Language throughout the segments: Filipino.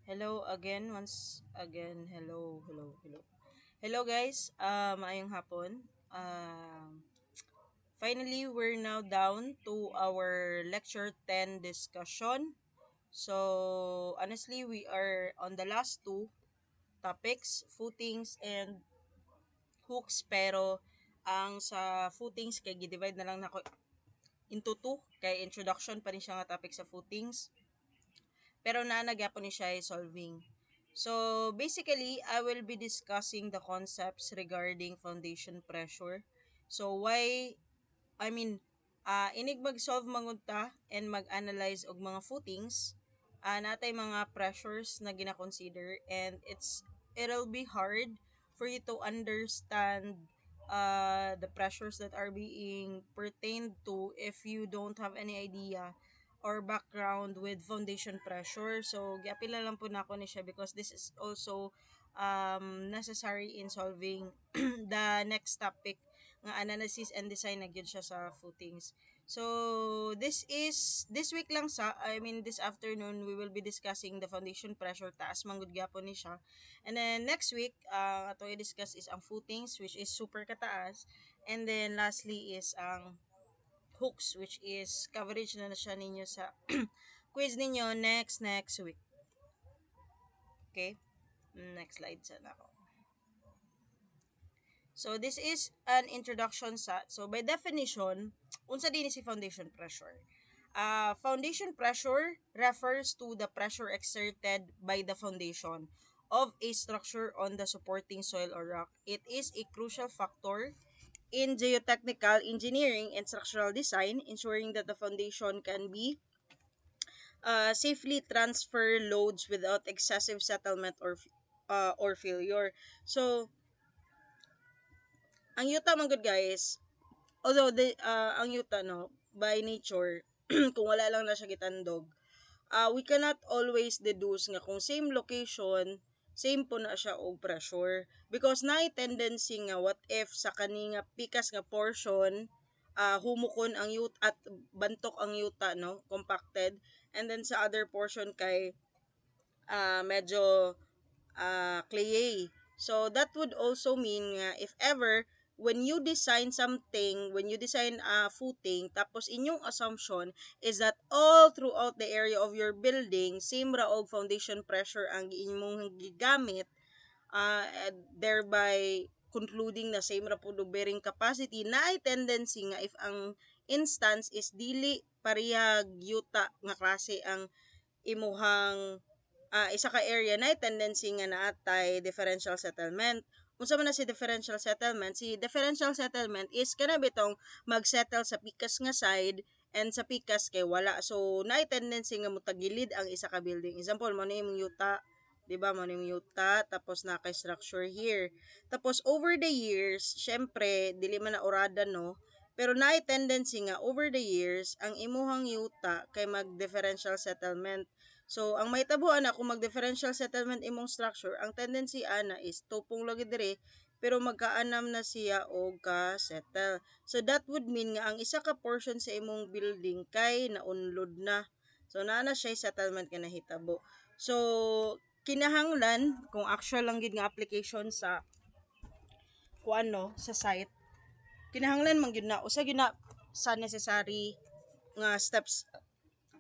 Hello again, once again. Hello. Hello guys, maayong hapon. Finally, we're now down to our lecture 10 discussion. So, honestly, we are on the last two topics, footings and hooks, pero ang sa footings kay gi-divide na lang nako into two kay introduction pa rin siya nga topic sa footings. Pero naanagyapo ni siya ay solving. So, basically, I will be discussing the concepts regarding foundation pressure. So, inig mag-solve mangunta and mag-analyze og mga footings, natay mga pressures na gina-consider, and it'll be hard for you to understand the pressures that are being pertained to if you don't have any idea or background with foundation pressure. So, giapila lang po na ako ni siya because this is also necessary in solving the next topic nga analysis and design na gyud siya sa footings. So, this week lang this afternoon we will be discussing the foundation pressure, taas manggod gyapon ni siya. And then next week, ato i-discuss is ang footings, which is super kataas. And then lastly is ang hooks, which is coverage na siya ninyo sa quiz ninyo next week. Okay? Next slide sana ako. So this is an introduction sa, so by definition, unsa din si foundation pressure? Foundation pressure refers to the pressure exerted by the foundation of a structure on the supporting soil or rock. It is a crucial factor in geotechnical engineering and structural design, ensuring that the foundation can be safely transfer loads without excessive settlement or failure. So, ang yuta man good guys, although ang yuta no by nature kung wala lang na siya gitandog, we cannot always deduce nga kung same location same po na siya og pressure because naay tendency nga what if sa kani nga pikas nga portion humukon ang yuta at bantok ang yuta no compacted, and then sa other portion kay medyo clayey. So that would also mean nga if ever when you design something, when you design a footing, tapos inyong assumption is that all throughout the area of your building, same ra og foundation pressure ang imong gigamit, thereby concluding na same ra pud og bearing capacity, na ay tendency nga if ang instance is dili parehag yuta nga klase ang imuhang isa ka area na tendency nga naatay differential settlement. Unsa man na si differential settlement? Si differential settlement is kana bitong magsettle sa pikas nga side and sa pikas kay wala. So naay tendency nga mutagilid ang isa ka building. Example mo na imong yuta, 'di ba? Mo na imong yuta tapos na kay structure here. Tapos over the years, syempre dili man na orada no, pero naay tendency nga over the years ang imuhang yuta kay mag differential settlement. So, ang mahitabuan na kung mag-differential settlement imong structure, ang tendency ana is tupong lagi dire pero magkaanam na siya og ka-settle. So, that would mean nga ang isa ka portion sa imong building kay naunlod na. So, naa na siya settlement nga nahitabo. So, kinahanglan kung actual lang gid nga application sa kuan no, sa site, kinahanglan man gyud na usa gyud na sa necessary nga steps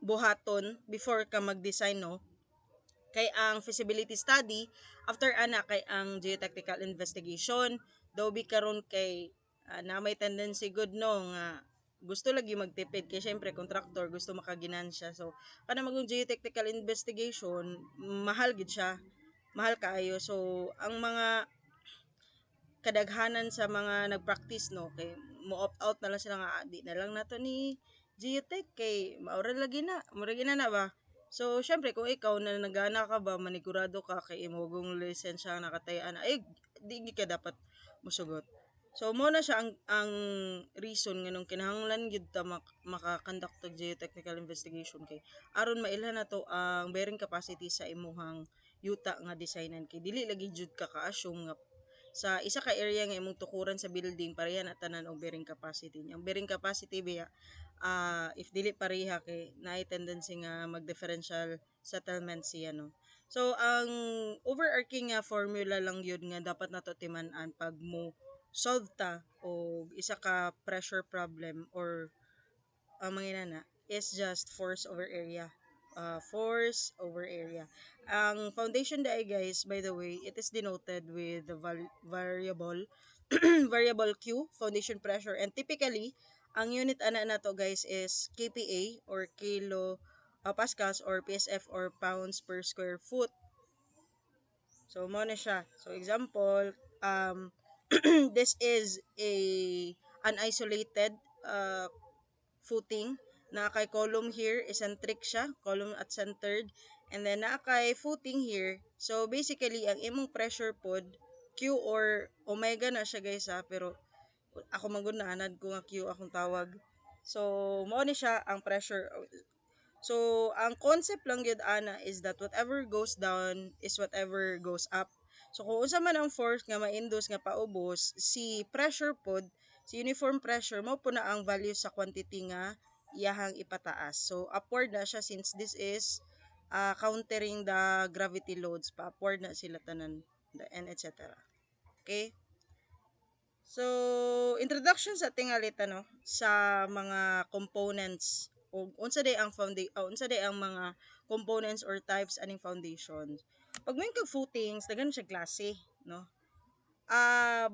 buhaton before ka mag-design no, kay ang feasibility study, after ana kay ang geotechnical investigation, daw bi karon kay na may tendency good no nga gusto lagi magtipid kay syempre contractor gusto makaginansya. So kana magong geotechnical investigation, mahal gid siya, mahal kaayo. So ang mga kadaghanan sa mga nag-practice no kay mo opt out na lang sila nga di na lang nato ni geotech kay maura lagi na mura na ba. So syempre kung ikaw na nagana ka ba manigurado ka kay imogong lisensya nakatayan ay di ka dapat musugot. So mo na siya ang reason nganong kinahanglan gyud ta maka-conduct og geotechnical investigation kay aron mailhan nato ang bearing capacity sa imuhang yuta nga designan kay dili lagi jud ka ka-assume nga sa isa ka area nga imong tukuran sa building pareha na tanan og bearing capacity niya. Ang bearing capacity biya if dili pareha kay naay tendency nga mag differential settlement siya, no. So ang overarching nga formula lang yun nga dapat nato timan-an pag mo solve ta o isa ka pressure problem or ang manginana is just force over area. Force over area. Ang foundation dai guys, by the way, it is denoted with the variable variable Q, foundation pressure, and typically ang unit ana nato guys is kPa or kilo pascals or PSF or pounds per square foot. So mo na siya. So example, this is an isolated uh, footing na kay column here eccentric siya, column at centered, and then na kay footing here. So basically ang imong pressure pod Q or omega na siya guys ha, pero ako magunanad ko nga Q akong tawag. So mao ni siya ang pressure. So ang concept lang gyud ana is that whatever goes down is whatever goes up. So kung unsa man ang force nga ma-induce nga paubos, si pressure pod, si uniform pressure mao po na ang value sa quantity nga iyahang ipataas. So upward na siya since this is countering the gravity loads, pa upward na sila tanan and etc. Okay? So, introduction sa tingali no sa mga components o unsa day ang mga components or types aning foundation. Pag may kag footings, daghan siya klase, no?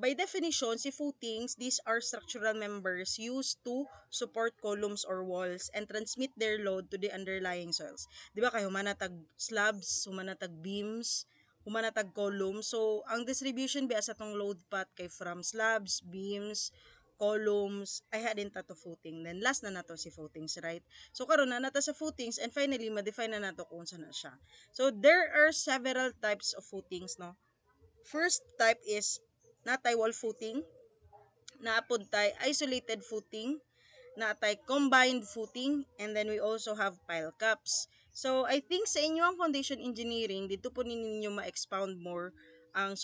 By definition, si footings, these are structural members used to support columns or walls and transmit their load to the underlying soils. Di ba kayo humanatag slabs, humanatag beams, humanatag columns. So, ang distribution ba sa tong load path kay from slabs, beams, columns, ay hadin ta to footing. Then last na nato si footings, right? So karon na nata sa footings and finally ma-define na nato kung saan na siya. So there are several types of footings, no? First type is natay wall footing, naapod tay isolated footing, natay combined footing, and then we also have pile caps. So I think sa inyong foundation engineering dito po ninyo ma-expound more ang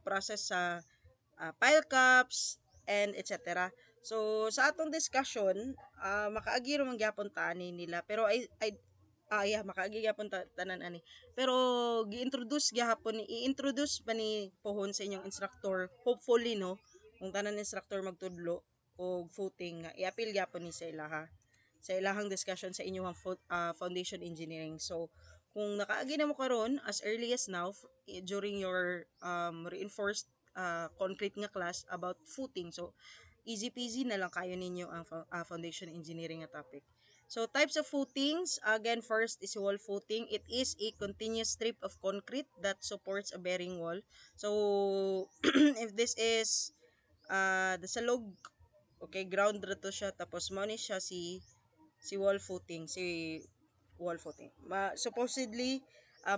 process sa pile caps and etc. So sa atong discussion, makaagi man gyapon ta ani nila pero yeah, makaagi gyapon tanan ani. Pero gi-introduce gyapon i-introduce pa ni pohon sa inyong instructor. Hopefully no, kung tanan instructor magtudlo og footing nga i-appeal gyapon ni sa ilaha sa ilahang discussion sa inyong foundation engineering. So kung nakaagi na mo karon as early as now during your reinforced concrete nga class about footing. So easy peasy na lang kayo ninyo ang foundation engineering nga topic. So types of footings, again first is wall footing. It is a continuous strip of concrete that supports a bearing wall. So if this is the salog, okay, ground ra to siya tapos mo ni siya si wall footing, supposedly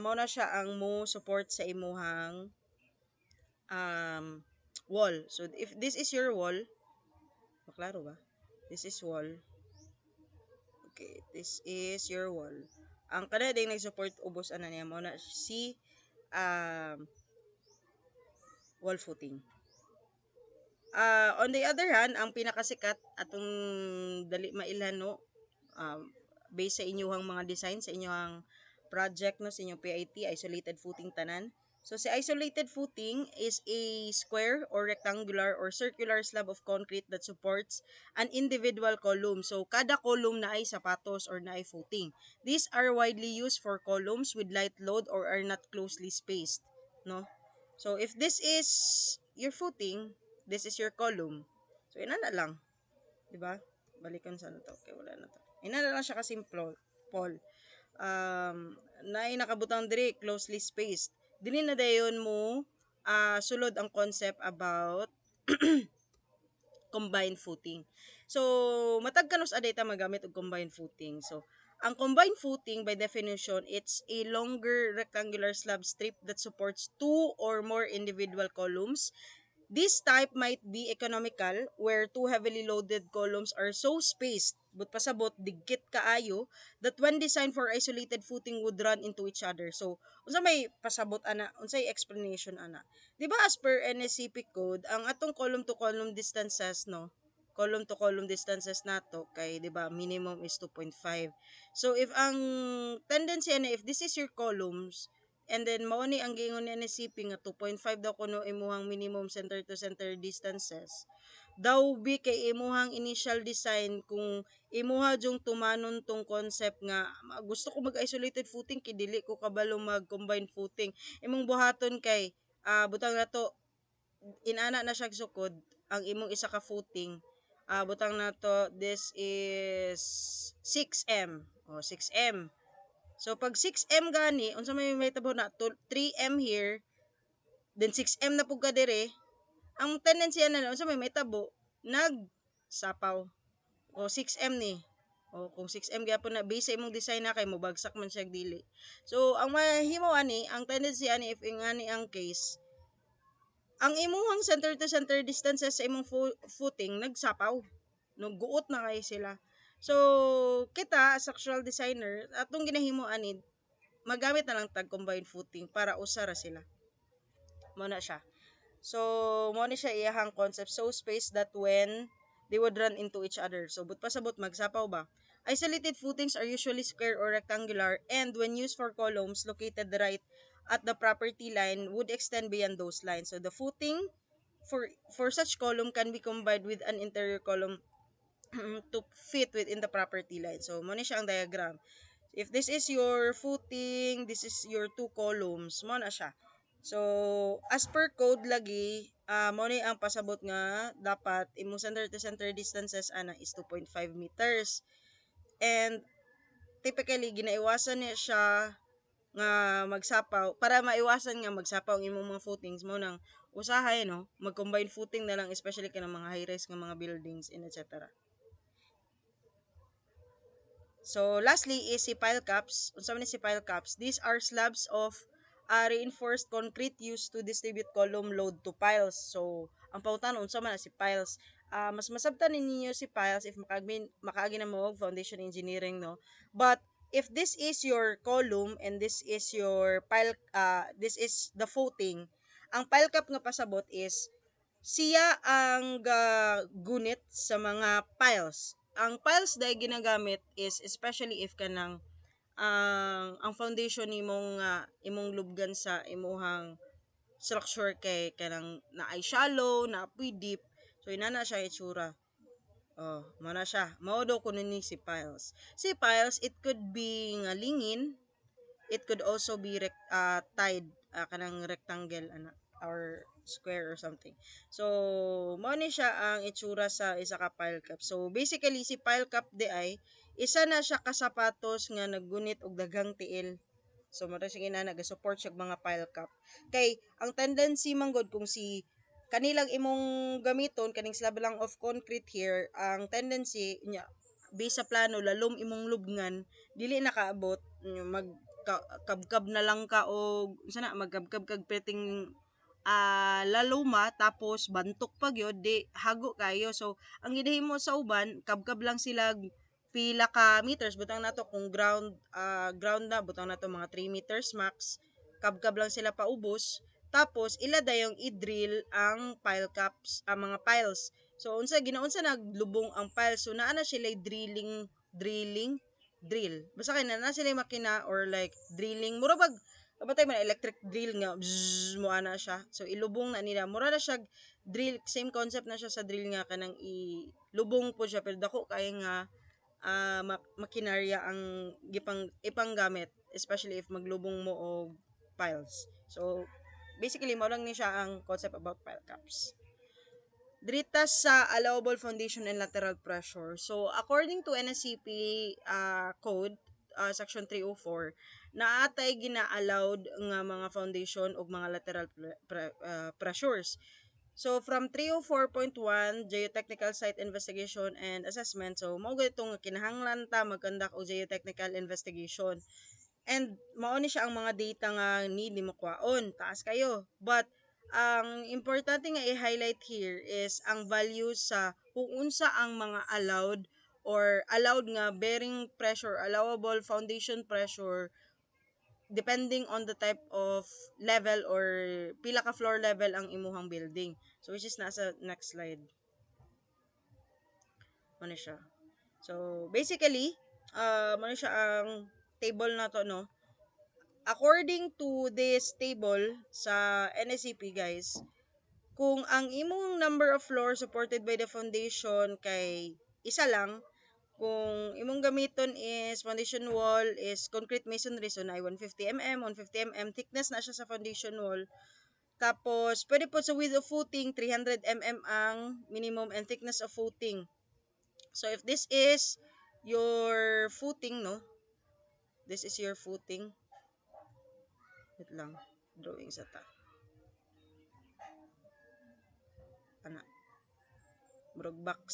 mao na siya ang mo support sa imuhang wall. So if this is your wall, maklaro ba? This is wall. Okay, this is your wall. Ang kada ding nag-support ubos ana niya mo na si wall footing. On the other hand, ang pinakasikat atong dali mailhan no, based sa inyong mga design sa inyong project no sa inyong PIT isolated footing tanan. So si isolated footing is a square or rectangular or circular slab of concrete that supports an individual column. So kada column na ay sapatos or na ay footing. These are widely used for columns with light load or are not closely spaced, no? So if this is your footing, this is your column. So ina na lang, 'di ba? Balikan sa ano to. Okay, wala na to. Ina na lang siya kasimple, Paul. Naay nakabutang diri closely spaced. Dili na dayon mo sulod ang concept about combined footing. So matag kanos aday ta magamit og combined footing. So ang combined footing by definition it's a longer rectangular slab strip that supports two or more individual columns. This type might be economical where two heavily loaded columns are so spaced but pasabot digkit kaayo that when designed for isolated footing would run into each other. So, unsa may pasabot ana, unsay explanation ana. 'Di ba as per NSCP code, ang atong column to column distances no, column to column distances nato kay 'di ba minimum is 2.5. So if ang tendency ani if this is your columns and then mao ni ang giingon ni CP nga 2.5 daw kuno imuhang minimum center to center distances. Daw bi kay imuhang initial design kung imuha jung tumanon tong concept nga gusto ko mag-isolated footing kay dili ko kabalo mag-combined footing. Imong buhaton kay butang nato inana na siya sukod ang imong isa ka footing. Butang nato this is 6M. O 6M. So pag 6M gani unsa may mahitabo na 3M here then 6M na pug ka dire ang tendency na unsa may mahitabo nag sapaw o 6M ni o kung 6M gyapon na base sa imong design na kay mobagsak man siya dili. So ang mahimo ani ang tendency ani if ingani ang case ang imuhang center to center distances sa imong footing nagsapaw. Guot na kay sila. So, kita as structural designer, atong ginahimo ani magamit na lang tag combined footing para usara sila. Mo na siya. So, mo ni siya iyahang concept so space that when they would run into each other. So, but pasabot magsapaw ba? Isolated footings are usually square or rectangular and when used for columns located right at the property line would extend beyond those lines. So, the footing for such column can be combined with an interior column to fit within the property line. So, mo ni siya ang diagram. If this is your footing, this is your two columns, mo na siya. So, as per code lagi, mo ni ang pasabot nga dapat imong center to center distances ana is 2.5 meters. And typically ginaiwasan niya siya nga magsapaw para maiwasan nga magsapaw ang imong mga footings mo nang usahay no mag-combine footing na lang especially kanang mga high rise nga mga buildings and etc. So, lastly is si pile caps. Unsa man ni si pile caps? These are slabs of reinforced concrete used to distribute column load to piles. So, ang pautan unsa man na si piles? Mas masabtan ninyo si piles if makaagi na mo foundation engineering no. But if this is your column and this is your pile this is the footing, ang pile cap nga pasabot is siya ang gunit sa mga piles. Ang piles dahil ginagamit is especially if kanang ang foundation nimong imong lubgan sa imuhang structure kay kanang naay shallow, naapoy deep. So inana siya itsura. Oh, mo na siya. Mao daw kuno ni si piles. Si piles it could be nga lingin, it could also be tied kanang rectangle ana or square or something. So, mao ni siya ang itsura sa isa ka pile cap. So, basically si pile cap di ay isa na siya ka sapatos nga naggunit og daghang tiil. So, mao sige na naga-support siya mga pile cap. Kay ang tendency manggod kung si kanilang imong gamiton kaning slab lang of concrete here, ang tendency nya based sa plano lalom imong lubngan dili nakaabot mag kabkab na lang ka o sana magkabkab kag peting laluma tapos bantok pa gyud di hago kayo. So ang gidahimo sa uban kabkab lang sila pila ka meters butang nato kung ground na butang nato mga 3 meters max kabkab lang sila paubos tapos ila dayong i-drill ang pile caps ang mga piles. So unsa ginaunsa naglubong ang piles so naa na sila drill basta kay na sila makina or like drilling mura bag kabatay man electric drill nga bzzz, mo ana siya. So ilubong na nila. Mura na siya drill, same concept na siya sa drill nga kanang ilubong po siya pero dako kay nga makinarya ang ipanggamit especially if maglubong mo og piles. So basically mo lang ni siya ang concept about pile caps. Drita sa allowable foundation and lateral pressure. So, according to NSCP code, section 304, naatay gina-allowed nga mga foundation ug mga lateral pressures. So, from 304.1, Geotechnical Site Investigation and Assessment, so mao itong kinahanglan ta mag-conduct og geotechnical investigation. And mao ni siya ang mga data nga need ni makuhaon, taas kayo. But ang importante nga i-highlight here is ang values sa kung unsa ang mga allowed nga bearing pressure, allowable foundation pressure depending on the type of level or pila ka floor level ang imuhang building. So which is nasa next slide. Ano siya. So, basically, ano siya ang table na to, no? According to this table sa NSCP, guys, kung ang imong number of floors supported by the foundation kay isa lang, kung imong gamiton is foundation wall is concrete masonry, so na 150 mm, 150 mm thickness na siya sa foundation wall. Tapos, pwede po sa width of footing, 300 mm ang minimum and thickness of footing. So, if this is your footing, no? This is your footing. Wait lang. Drawing sa ta. Ana. Brog box.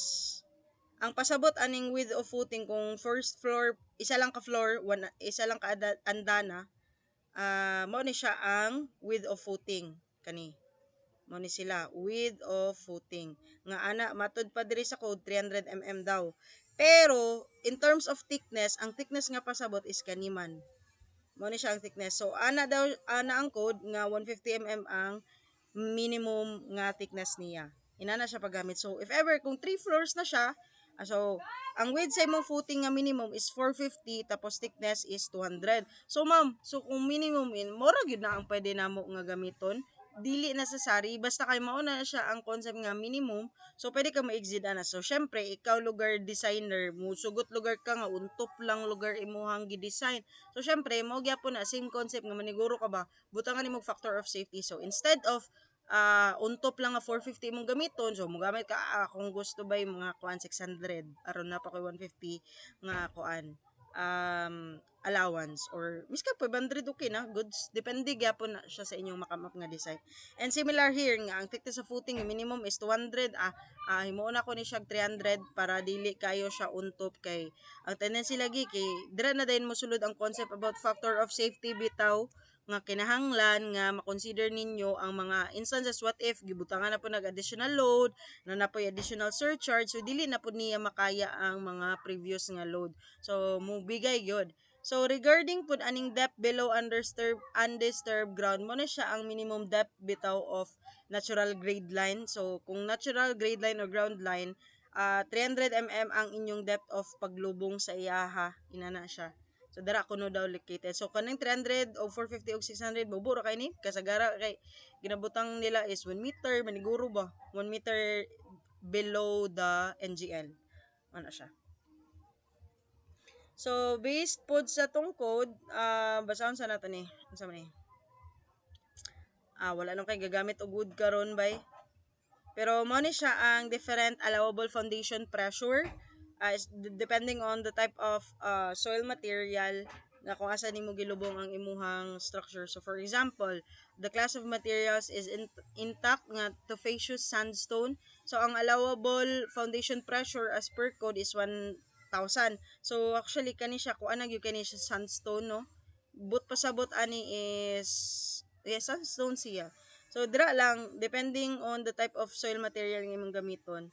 Ang pasabot aning width of footing kung first floor, isa lang ka floor, isa lang ka andana, mao ni siya ang width of footing kani. Mao ni sila width of footing. Nga ana matud pa diri sa code 300 mm daw. Pero in terms of thickness, ang thickness nga pasabot is kaniman. Mao ni siya ang thickness. So ana ang code nga 150 mm ang minimum nga thickness niya. Ina na siya paggamit. So if ever kung 3 floors na siya, so ang width sa imong footing nga minimum is 450 tapos thickness is 200. So ma'am, so kung minimum mora gyud na ang pwede namo nga gamiton. Dili necessary basta kay mao na siya ang concept nga minimum, so pwede ka ma-exceed ana. So syempre ikaw lugar designer, musugot lugar ka nga untop lang lugar imuhang gi-design. So syempre mao gyapon na same concept nga maniguro ka ba, butangan nimo factor of safety. So instead of untop lang nga 450 mong gamiton, so mogamit ka kung gusto ba yung mga kuan 600 aron na pa koy 150 nga kuan allowance, or miska 500 okay na goods, depende gyapon na siya sa inyong makamap nga design. And similar here nga ang thickness sa footing minimum is 200, himuon ako ni siya 300 para dili kayo siya untop. Kay ang tendency lagi kay dira na din mo sulod ang concept about factor of safety bitaw, nga kinahanglan nga makonsider ninyo ang mga instances what if gibutangan na po nag additional load na po additional surcharge, so dili na po niya makaya ang mga previous nga load, so mubigay gyud. So regarding pud aning depth below undisturbed ground, mo na siya ang minimum depth bitaw of natural grade line. So kung natural grade line or ground line, 300 mm ang inyong depth of paglubong sa iyaha, inana siya. So dara kuno daw located. So kaning 300 o 450 o 600 bubura kay ni kasagara kay ginabutang nila is 1 meter maniguro ba 1 meter below the NGL. Ano siya. So based pod sa tong code, basahon sa nato ni. Unsa man ni? Wala nang kay gagamit og wood karon bay. Pero mo ni siya ang different allowable foundation pressure, depending on the type of soil material na kung asa nimo gilubong ang imuhang structure. So for example, the class of materials is intact nga tufaceous sandstone. So ang allowable foundation pressure as per code is 1,000. So actually kani siya kung anang gyud kani siya sandstone, no. But pasabot ani is sandstone siya. So dira lang depending on the type of soil material nga imong gamiton.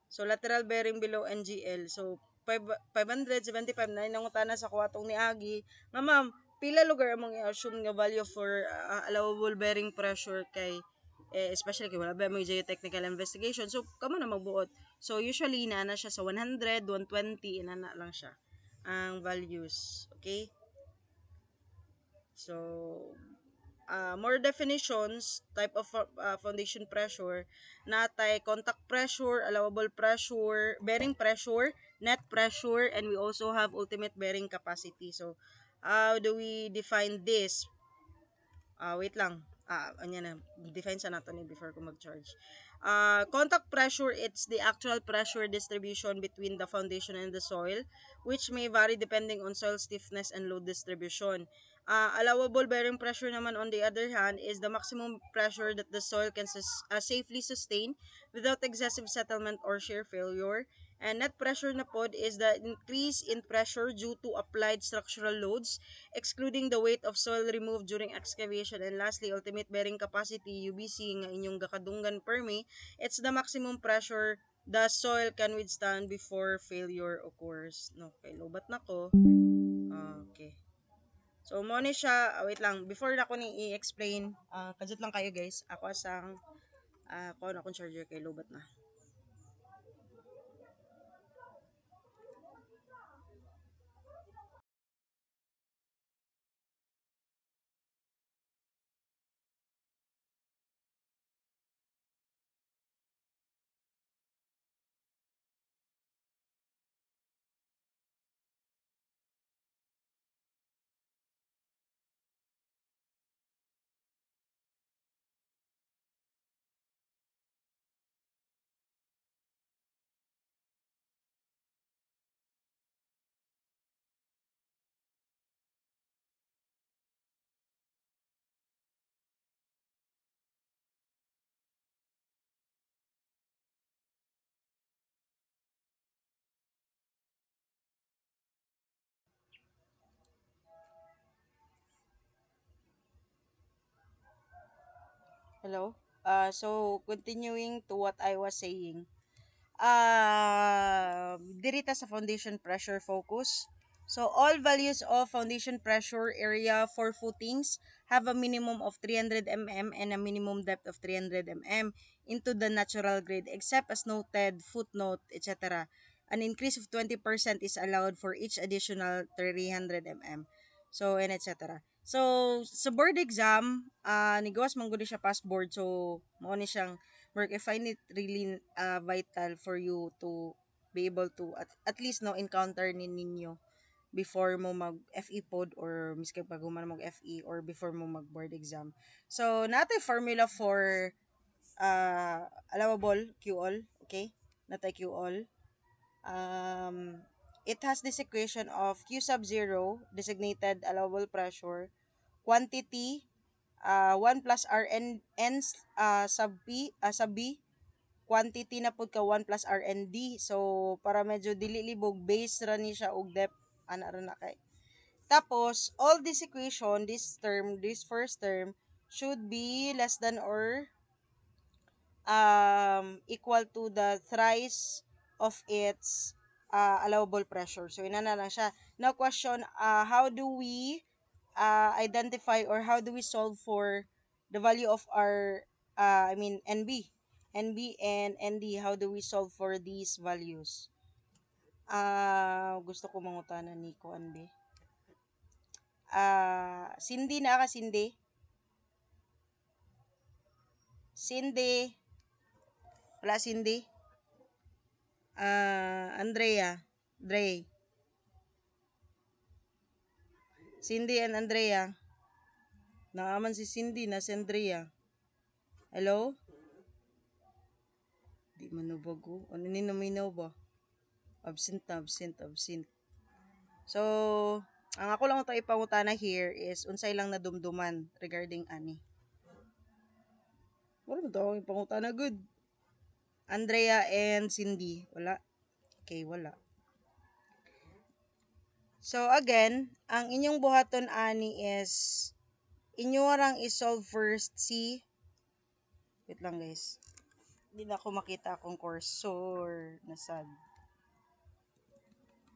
So lateral bearing below NGL. So 575 na nangutana sa kuwatong ni Agi. Nga ma'am, pila lugar among i-assume nga value for allowable bearing pressure kay especially kay wala ba may geotechnical investigation. So kamo na magbuot. So usually na siya sa 100, 120 inana lang siya ang values. Okay? So more definitions, type of foundation pressure, natay contact pressure, allowable pressure, bearing pressure, net pressure, and we also have ultimate bearing capacity. So, how do we define this? Wait lang. Anya na, define sa nato ni before ko mag-charge. Contact pressure, it's the actual pressure distribution between the foundation and the soil, which may vary depending on soil stiffness and load distribution. Allowable bearing pressure naman on the other hand is the maximum pressure that the soil can safely sustain without excessive settlement or shear failure. And net pressure na pod is the increase in pressure due to applied structural loads, excluding the weight of soil removed during excavation. And lastly, ultimate bearing capacity, UBC, nga inyong gakadunggan permi, it's the maximum pressure the soil can withstand before failure occurs. No, okay, lobat na ko. Okay. So, mo ni siya, wait lang, before na ko ni i-explain, kajut lang kayo guys, ako asang, kuha na akong charger kay lobat na. Hello? So, continuing to what I was saying. Dirita sa foundation pressure focus. So, all values of foundation pressure area for footings have a minimum of 300 mm and a minimum depth of 300 mm into the natural grade except as noted, footnote, etc. An increase of 20% is allowed for each additional 300 mm. So, and etc. So, sa board exam, nigawas man gud siya pass board. So, mao ni siyang work. I find it really vital for you to be able to at least no encounter ninyo before mo mag FE pod or miski pag human mag FE or before mo mag board exam. So natay formula for allowable Q all, okay? Natay Q all. Um it has this equation of Q sub 0 designated allowable pressure quantity 1 plus Rn sub B quantity na pud ka 1 plus RND. So, para medyo dili libog, base ra ni siya og depth, ana ra na kay. Tapos, all this equation, this term, this first term, should be less than or equal to the thrice of its allowable pressure. So, ina na lang siya. Now, question, how do we identify or how do we solve for the value of our, NB? NB and ND, how do we solve for these values? Gusto ko mangutanan ni Kuan B. Cindy na ka, Cindy? Cindy. Wala, Cindy? Andrea. Dre. Cindy and Andrea. Naaman si Cindy na si Andrea. Hello? Di manubag ko. Ano ni naminaw ba? Absent na, absent, absent. So, ang ako lang ito ipangutana here is unsay lang nadumduman regarding ani. Wala mo tawag ipangutana good. Andrea and Cindy. Wala. Okay, wala. So, again, ang inyong buhaton ani is inyo rang isolve first si wait lang guys. Hindi na ako makita akong cursor. Nasad.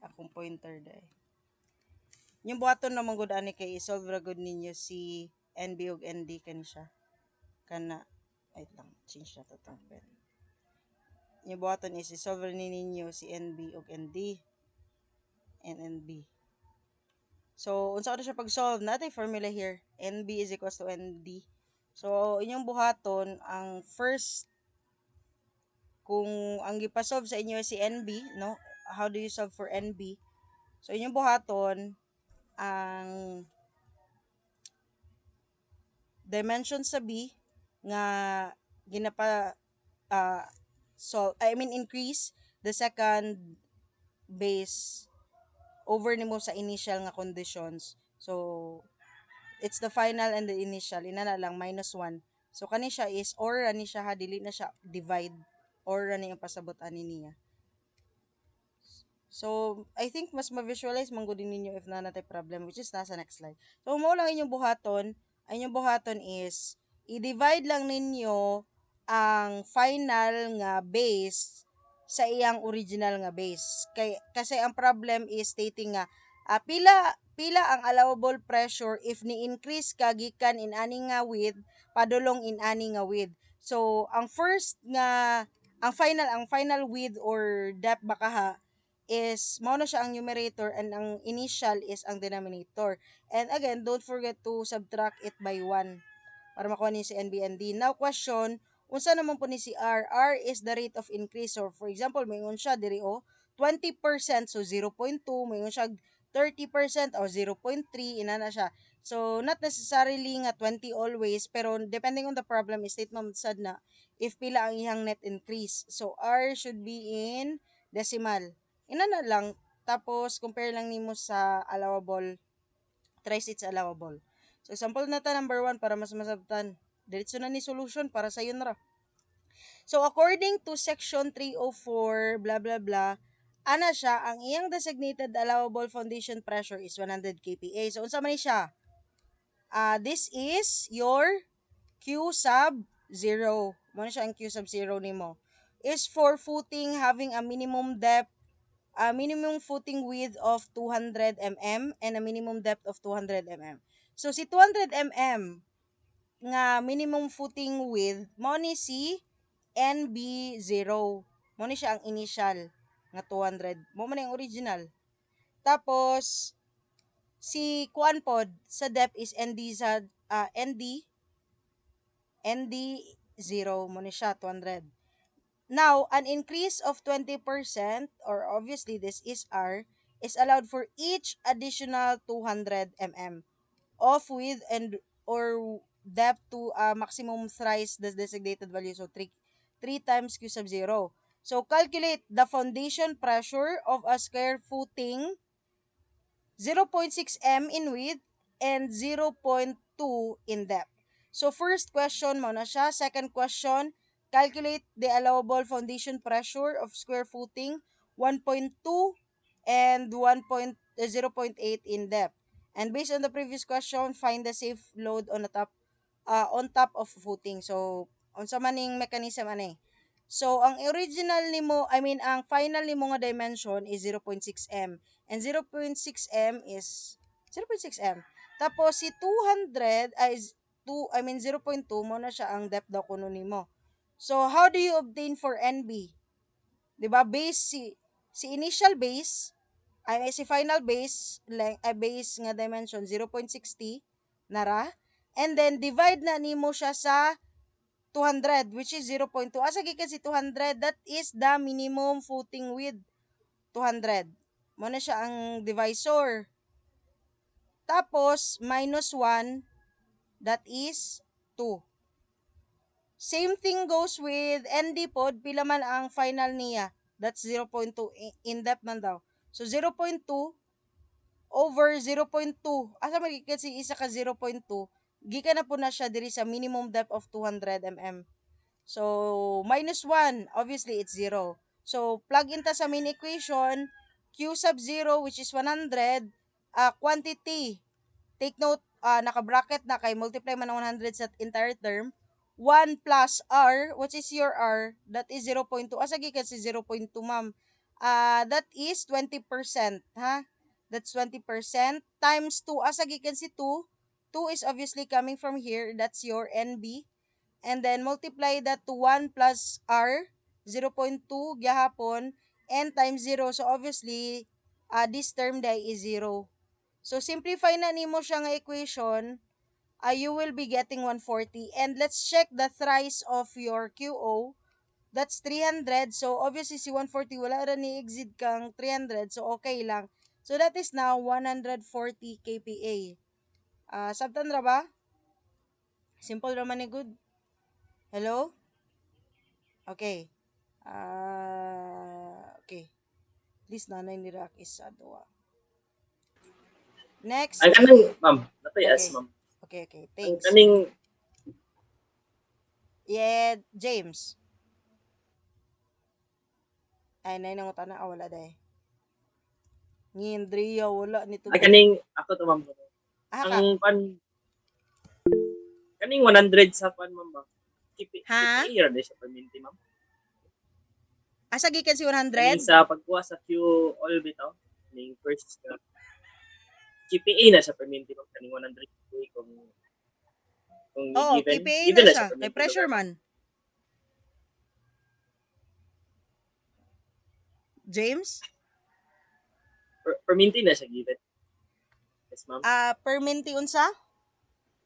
Akong pointer dahil. Yung buhaton naman gud ani kay isolve ra gud ninyo si NB ug ND kani siya. Kana wait lang, change na to tong pen. Yung buhaton is isolve ra ninyo si NB ug ND and NB. So, unsa ko siya pag-solve? Natay formula here. NB is equals to ND. So, inyong buhaton, ang first, kung ang gipasolve sa inyo si NB, no? How do you solve for NB? So, inyong buhaton, ang dimension sa B, nga ginapa, increase the second base over nimo sa initial nga conditions. So, it's the final and the initial. Ina na lang, minus 1. So, kani siya is, or ani siya ha, dili na siya divide, or ani ang pasabot ani niya. So, I think mas ma-visualize man gud ninyo if na natay problem, which is nasa next slide. So, mo lang inyong buhaton, ang inyong buhaton is, i-divide lang ninyo ang final nga base sa iyang original nga base. Kasi ang problem is stating nga, pila ang allowable pressure if ni-increase ka gikan in ani nga width, padulong in ani nga width. So, ang final width or depth baka ha, is mao na siya ang numerator and ang initial is ang denominator. And again, don't forget to subtract it by 1 para makuha ni si NBND. Now question, unsa naman po ni si R? R is the rate of increase. So for example, mayingon siya diri 20%, so 0.2, mayingon siya 30% or 0.3, ina na siya. So not necessarily nga 20 always, pero depending on the problem, statement sad na if pila ang iyang net increase. So R should be in decimal. Ina na lang, tapos compare lang nimo sa allowable, thrice its allowable. So example na ta number 1 para mas masabtan. Diretso na ni solution para sa yun ra. So according to section 304 blah blah blah, ana siya ang iyang designated allowable foundation pressure is 100 kPa. So unsa man siya? This is your Q sub 0. Mo na siya ang Q sub 0 nimo. Is for footing having a minimum depth, a minimum footing width of 200 mm and a minimum depth of 200 mm. So si 200 mm nga minimum footing width mo ni si NB0. Mo ni siya ang initial nga 200. Mo man ang original. Tapos si kuan pod sa depth is ND sa ND0 mo ni siya 200. Now, an increase of 20% or obviously this is R is allowed for each additional 200 mm of width and or depth to maximum thrice the designated value. So 3 times Q sub 0. So calculate the foundation pressure of a square footing 0.6 m in width and 0.2 in depth. So first question mo na siya. Second question, calculate the allowable foundation pressure of square footing 1.2 and 0.8 in depth. And based on the previous question, find the safe load on top of footing. So unsa man ning mechanism ani? So ang original nimo, ang final nimo nga dimension is 0.6 m. And 0.6 m is 0.6 m. Tapos si 200 ay 0.2 mo na siya ang depth daw kuno nimo. So how do you obtain for NB? 'Di ba? Si initial base ay si final base base nga dimension 0.60 nara, and then divide na nimo siya sa 200 which is 0.2. Asa gikan si 200, that is the minimum footing width 200. Mo na siya ang divisor. Tapos minus 1, that is 2. Same thing goes with ND pod, pila man ang final niya. That's 0.2 in depth man daw. So 0.2 over 0.2. Asa magikan si isa ka 0.2? Gikan na po na siya diri sa minimum depth of 200 mm. So minus 1, obviously it's 0. So plug in ta sa main equation, Q sub 0 which is 100, quantity. Take note, naka-bracket na kay multiply man ng 100 sa entire term. 1 plus R, what is your R? That is 0.2. Asa gikan si 0.2, ma'am? That is 20%, ha? That's 20% times 2. Asa gikan si 2? 2 is obviously coming from here. That's your NB. And then multiply that to 1 plus R, 0.2 gyahapon, and times 0. So obviously, this term day is 0. So simplify na nimo siya nga equation, you will be getting 140. And let's check the thrice of your QO. That's 300. So obviously si 140 wala ra ni exceed kang 300. So okay lang. So that is now 140 kPa. Sabtan ra ba? Simple ra man ni good. Hello? Okay. Okay. Please nanay ni Rock is sa duwa. Next. Ang kanang, ma'am, natay Okay. as, ma'am. Okay. Ang Thanks. kaning, Yeah, James. Ay, nay nangutan na. Wala dahi. Ngindriya, wala nito. ang kaning, ako to, ma'am. Ka. Ang kaning 100 sa pan, ma'am, ba? Ha? KPA ra siya perminti, ma'am. Asa gikan si 100? Kaning sa pagkuha sa Q all bitaw, kaning first KPA na sa perminti, ma'am. Kaning 100 KPA kung Oo, given KPA na siya. perminti May pressure lugar, man. James? Perminti na siya given. Yes, ma'am. Perminti unsa?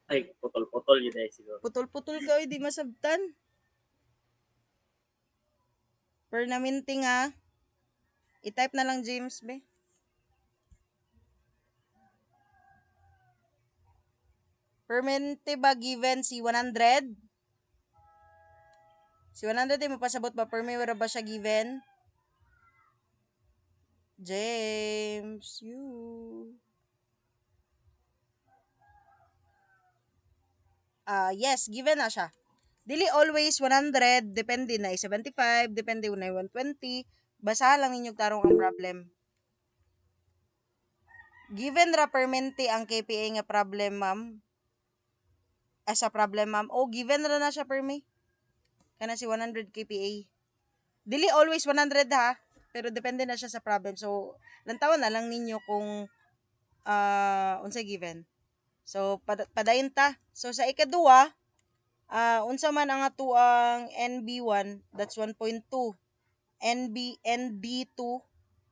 Ay, putol-putol yun eh, siguro. Putol-putol ka, di masabtan. Permanente nga. I-type na lang James, be. Permanente ba given si 100? Si 100 ay mapasabot ba? Permanente ba siya given? James, you. Yes, given na siya. Dili always 100, depende na 75, depende na 120. Basa lang ninyong tarong ang problem. Given ra permente ang KPA nga problem, ma'am. Sa problem, ma'am. Oh, given ra na siya permi. Kana si 100 kPa. Dili always 100 ha, pero depende na siya sa problem. So, lantawan na lang ninyo kung unsay given. So, padayon ta. So, sa ikaduha, unsa man ang atuang NB1, that's 1.2. ND2,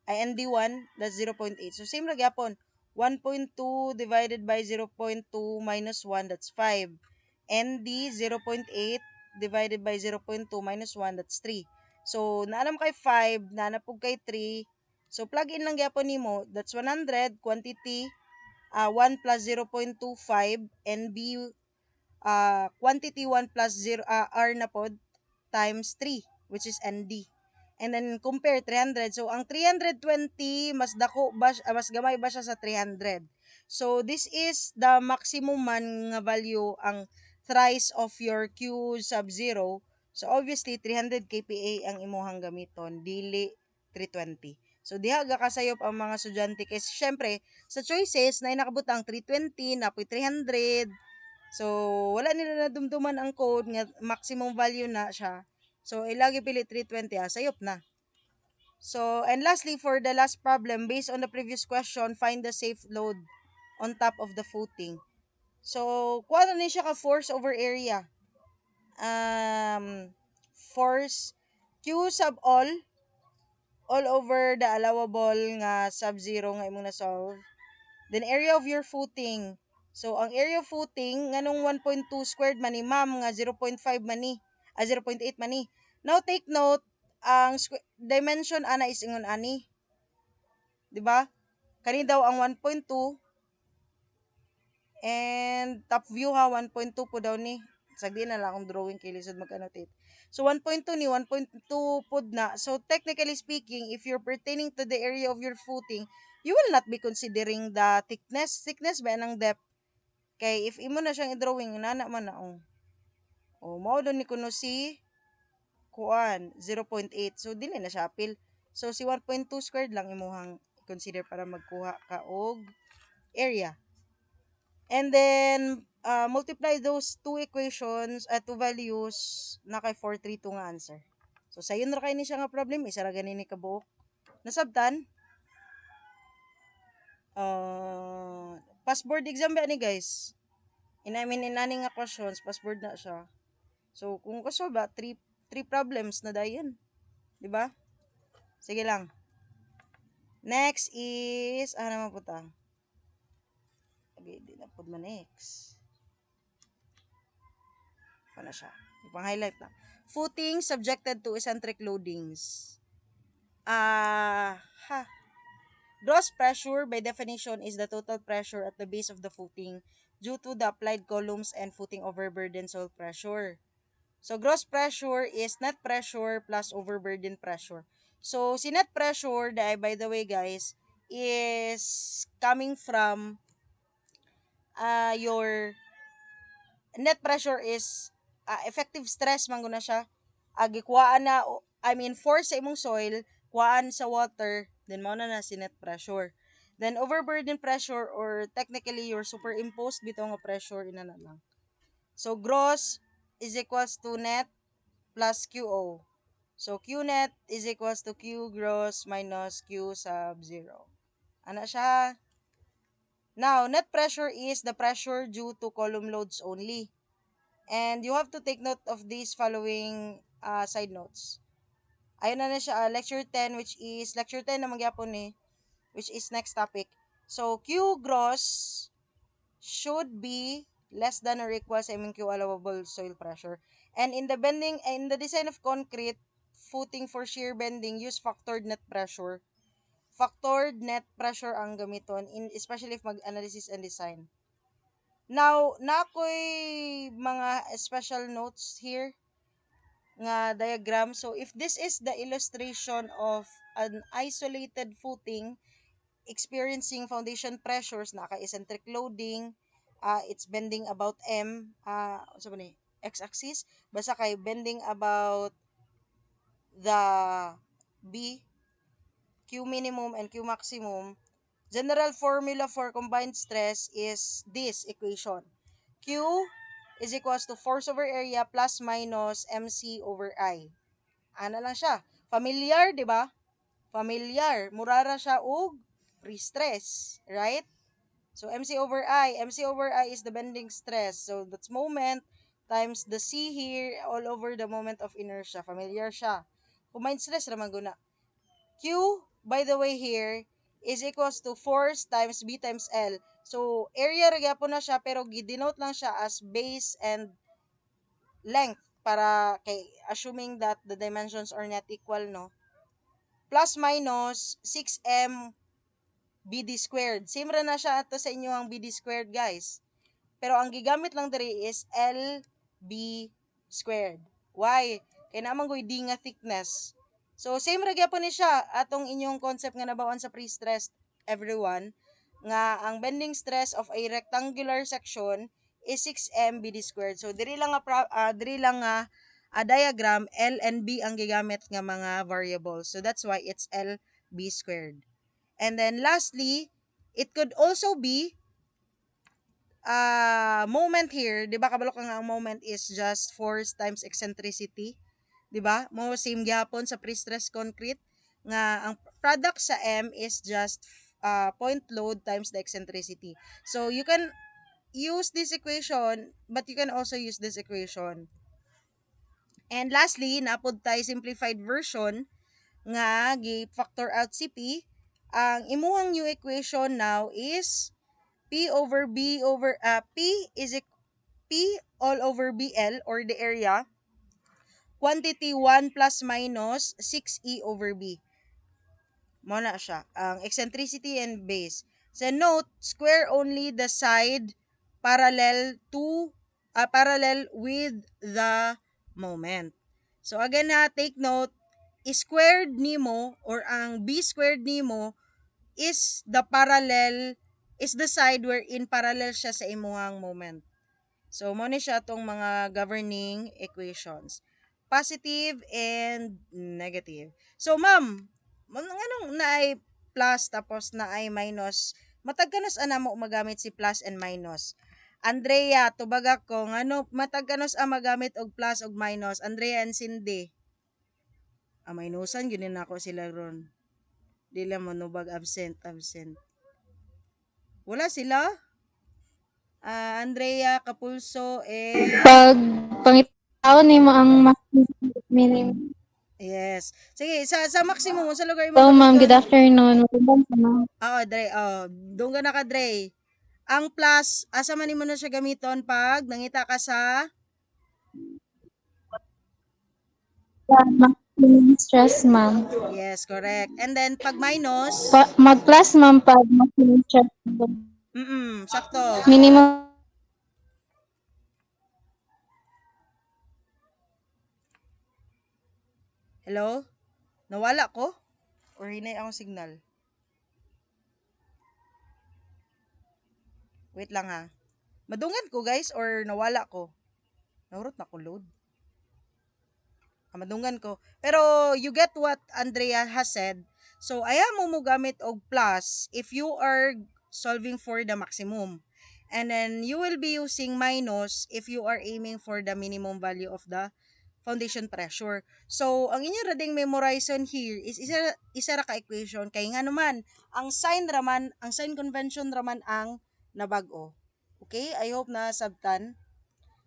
ND1, that's 0.8. So, same ra gyapon. 1.2 divided by 0.2 minus 1, that's 5. ND 0.8 divided by 0.2 minus 1, that's 3. So, naanam kay 5, naanapog kay 3. So, plug in lang gyapon nimo, that's 100, quantity, 1 plus 0.25, NB, quantity 1 plus 0, R na pod, times 3, which is ND. And then compare 300. So ang 320 mas dako ba mas gamay ba siya sa 300. So this is the maximum man nga value ang thrice of your Q sub 0. So obviously 300 kPa ang imuhang gamiton, dili 320. So diha ga kasayop ang mga estudyante kay syempre sa choices na nakabutang 320 napoy 300. So wala nila nadumduman ang code nga maximum value na siya. So, ilagi pili 320 sayop na. So, and lastly, for the last problem, based on the previous question, find the safe load on top of the footing. So, kuha na siya ka force over area. Force Q sub all over the allowable nga sub zero nga imong na-solve. Then, area of your footing. So, ang area of footing, nganong 1.2 squared man ni ma'am, nga 0.5 man ni, 0.8 man ni. Now, take note, ang dimension ana is ingon ani. 'Di ba? Kani daw ang 1.2 and top view ha 1.2 po daw ni. Sagdi na lang akong drawing kay lisod mag-annotate. So 1.2 ni 1.2 pod na. So technically speaking, if you're pertaining to the area of your footing, you will not be considering the thickness. Thickness ba ng depth? Kay if imo na siyang i-drawing, nana man na mao do ni kuno si kuan 0.8. So dili na siya apil. So si 1.2 squared lang imuhang consider para magkuha ka og area. And then multiply those two equations at two values na kay 432 nga answer. So sayon ra kay ni siya nga problem, isa ra gani ni kabuok. Nasabtan? Passboard exam ba ni guys? Inamin inani nga questions, passboard na siya. So kung kaso ba three problems na dayon, di ba? Sige lang. Next is naman po ta. Okay, di na po man next. Ano siya? Ipang-highlight na. Footing subjected to eccentric loadings. Gross pressure by definition is the total pressure at the base of the footing due to the applied columns and footing overburden soil pressure. So gross pressure is net pressure plus overburden pressure. So si net pressure, by the way guys, is coming from your net pressure is effective stress man guna siya. Gikuhaan na force sa imong soil, kuhaan sa water, then mao na si net pressure. Then overburden pressure or technically your superimposed bitaw nga pressure ina na lang. So gross is equals to net plus QO. So Q net is equals to Q gross minus Q sub 0. Ana siya. Now, net pressure is the pressure due to column loads only. And you have to take note of these following side notes. Ayun na siya, lecture 10, which is, lecture 10 na magyapon which is next topic. So, Q gross should be less than or equal sa imong Q allowable soil pressure. And in the design of concrete, footing for shear bending, use factored net pressure. Factored net pressure ang gamiton, especially if mag-analysis and design. Now, nakoy mga special notes here nga diagram. So, if this is the illustration of an isolated footing experiencing foundation pressures, naka-eccentric loading, it's bending about M, x-axis, basta kay bending about the B, Q minimum and Q maximum, general formula for combined stress is this equation. Q is equals to force over area plus minus MC over I. Ana lang siya. Familiar, di ba? Familiar. Murara siya og free stress, right? So MC over I is the bending stress. So that's moment times the C here all over the moment of inertia. Familiar siya. Combined stress raman guna. Q, by the way here, is equals to force times B times L. So area ra gyapon na siya pero gidenote lang siya as base and length para kay assuming that the dimensions are not equal, no? Plus minus 6m BD squared. Same ra na siya ato sa inyo ang BD squared, guys. Pero ang gigamit lang diri is LB squared. Why? Kay naman goy D nga thickness. So same ra gyapon ni siya atong inyong concept nga nabawan sa pre-stress, everyone, nga ang bending stress of a rectangular section is 6m BD squared. So diri lang nga diagram L and B ang gigamit nga mga variables. So that's why it's LB squared. And then lastly, it could also be moment here, 'di ba kabalo ka nga ang moment is just force times eccentricity, 'di ba? Mo same gyapon sa pre-stress concrete nga ang product sa M is just point load times the eccentricity. So you can use this equation, but you can also use this equation. And lastly, napod tay simplified version nga gi-factor out si P. Ang imuhang new equation now is P over B over P is P all over BL or the area, quantity 1 plus minus 6E over B. Mo na siya. Ang eccentricity and base. So note, square only the side parallel with the moment. So again ha, take note, squared nimo or ang B squared nimo is the side wherein parallel siya sa imuhang moment. So, mo ni siya itong mga governing equations. Positive and negative. So, ma'am, anong naay plus tapos naay minus? Matagkanos ana mo magamit si plus and minus? Andrea, tubag ako, ngano matagkanos ang magamit og plus og minus? Andrea and Cindy. Minusan, ginin ako sila ron. Dila mo nubag absent. Wala sila? Andrea Capulso and Pag pangitaon nimo ang minimum. yes. Sige, sa maximum sa lugar mo Hello ma'am, good gamiton. afternoon. Magandang tanong. Oo, Dre. Oh, doon ka na ka, Dre. Ang plus, asa man mo na siya gamiton pag nangita ka sa Maximum stress ma'am. yes, correct. And then pag minus, Mag-plus ma'am pag maximum stress. sakto. Minimum Hello? Nawala ko? Or hinay akong signal? Wait lang ha. Madungan ko guys or nawala ko? Nahurot na ko load. Madungan ko. Pero you get what Andrea has said. So ayaw mo gamit og plus if you are solving for the maximum. And then you will be using minus if you are aiming for the minimum value of the foundation pressure. So ang inyo rading memorization here is isa ra ka equation kay nga naman ang sign convention raman ang nabag-o. Okay? I hope na sabtan.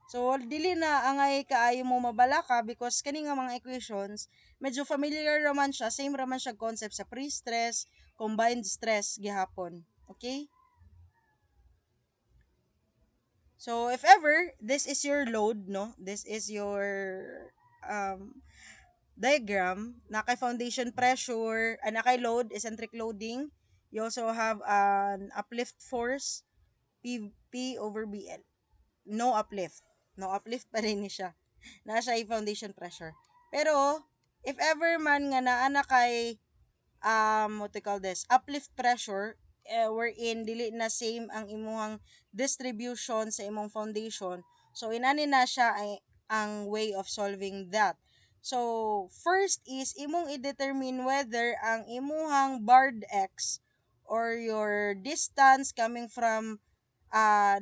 So, dili na angay kaayo mo mabala ka because kani nga mga equations, medyo familiar raman siya, same raman siya concept sa pre-stress, combined stress gihapon. Okay? So, if ever this is your load, no? This is your diagram, na kay foundation pressure, na kay load, eccentric loading. You also have an uplift force, P over BL. No uplift. No uplift pa rin ni siya. Nasa siya foundation pressure. Pero, if ever man nga naa na kay, what to call this, uplift pressure, wherein dili na same ang imuhang distribution sa imong foundation, so inani na siya ay ang way of solving that. So, first is imong i-determine whether ang imuhang barred X or your distance coming from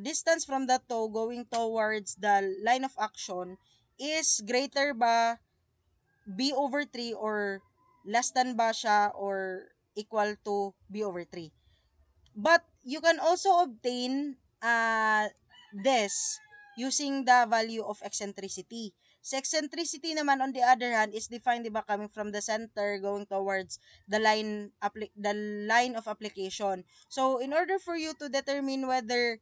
distance from the toe going towards the line of action is greater ba b over 3 or less than ba siya or equal to b over 3. But you can also obtain this using the value of eccentricity. So eccentricity naman on the other hand is defined, di ba, coming from the center going towards the line of application. So in order for you to determine whether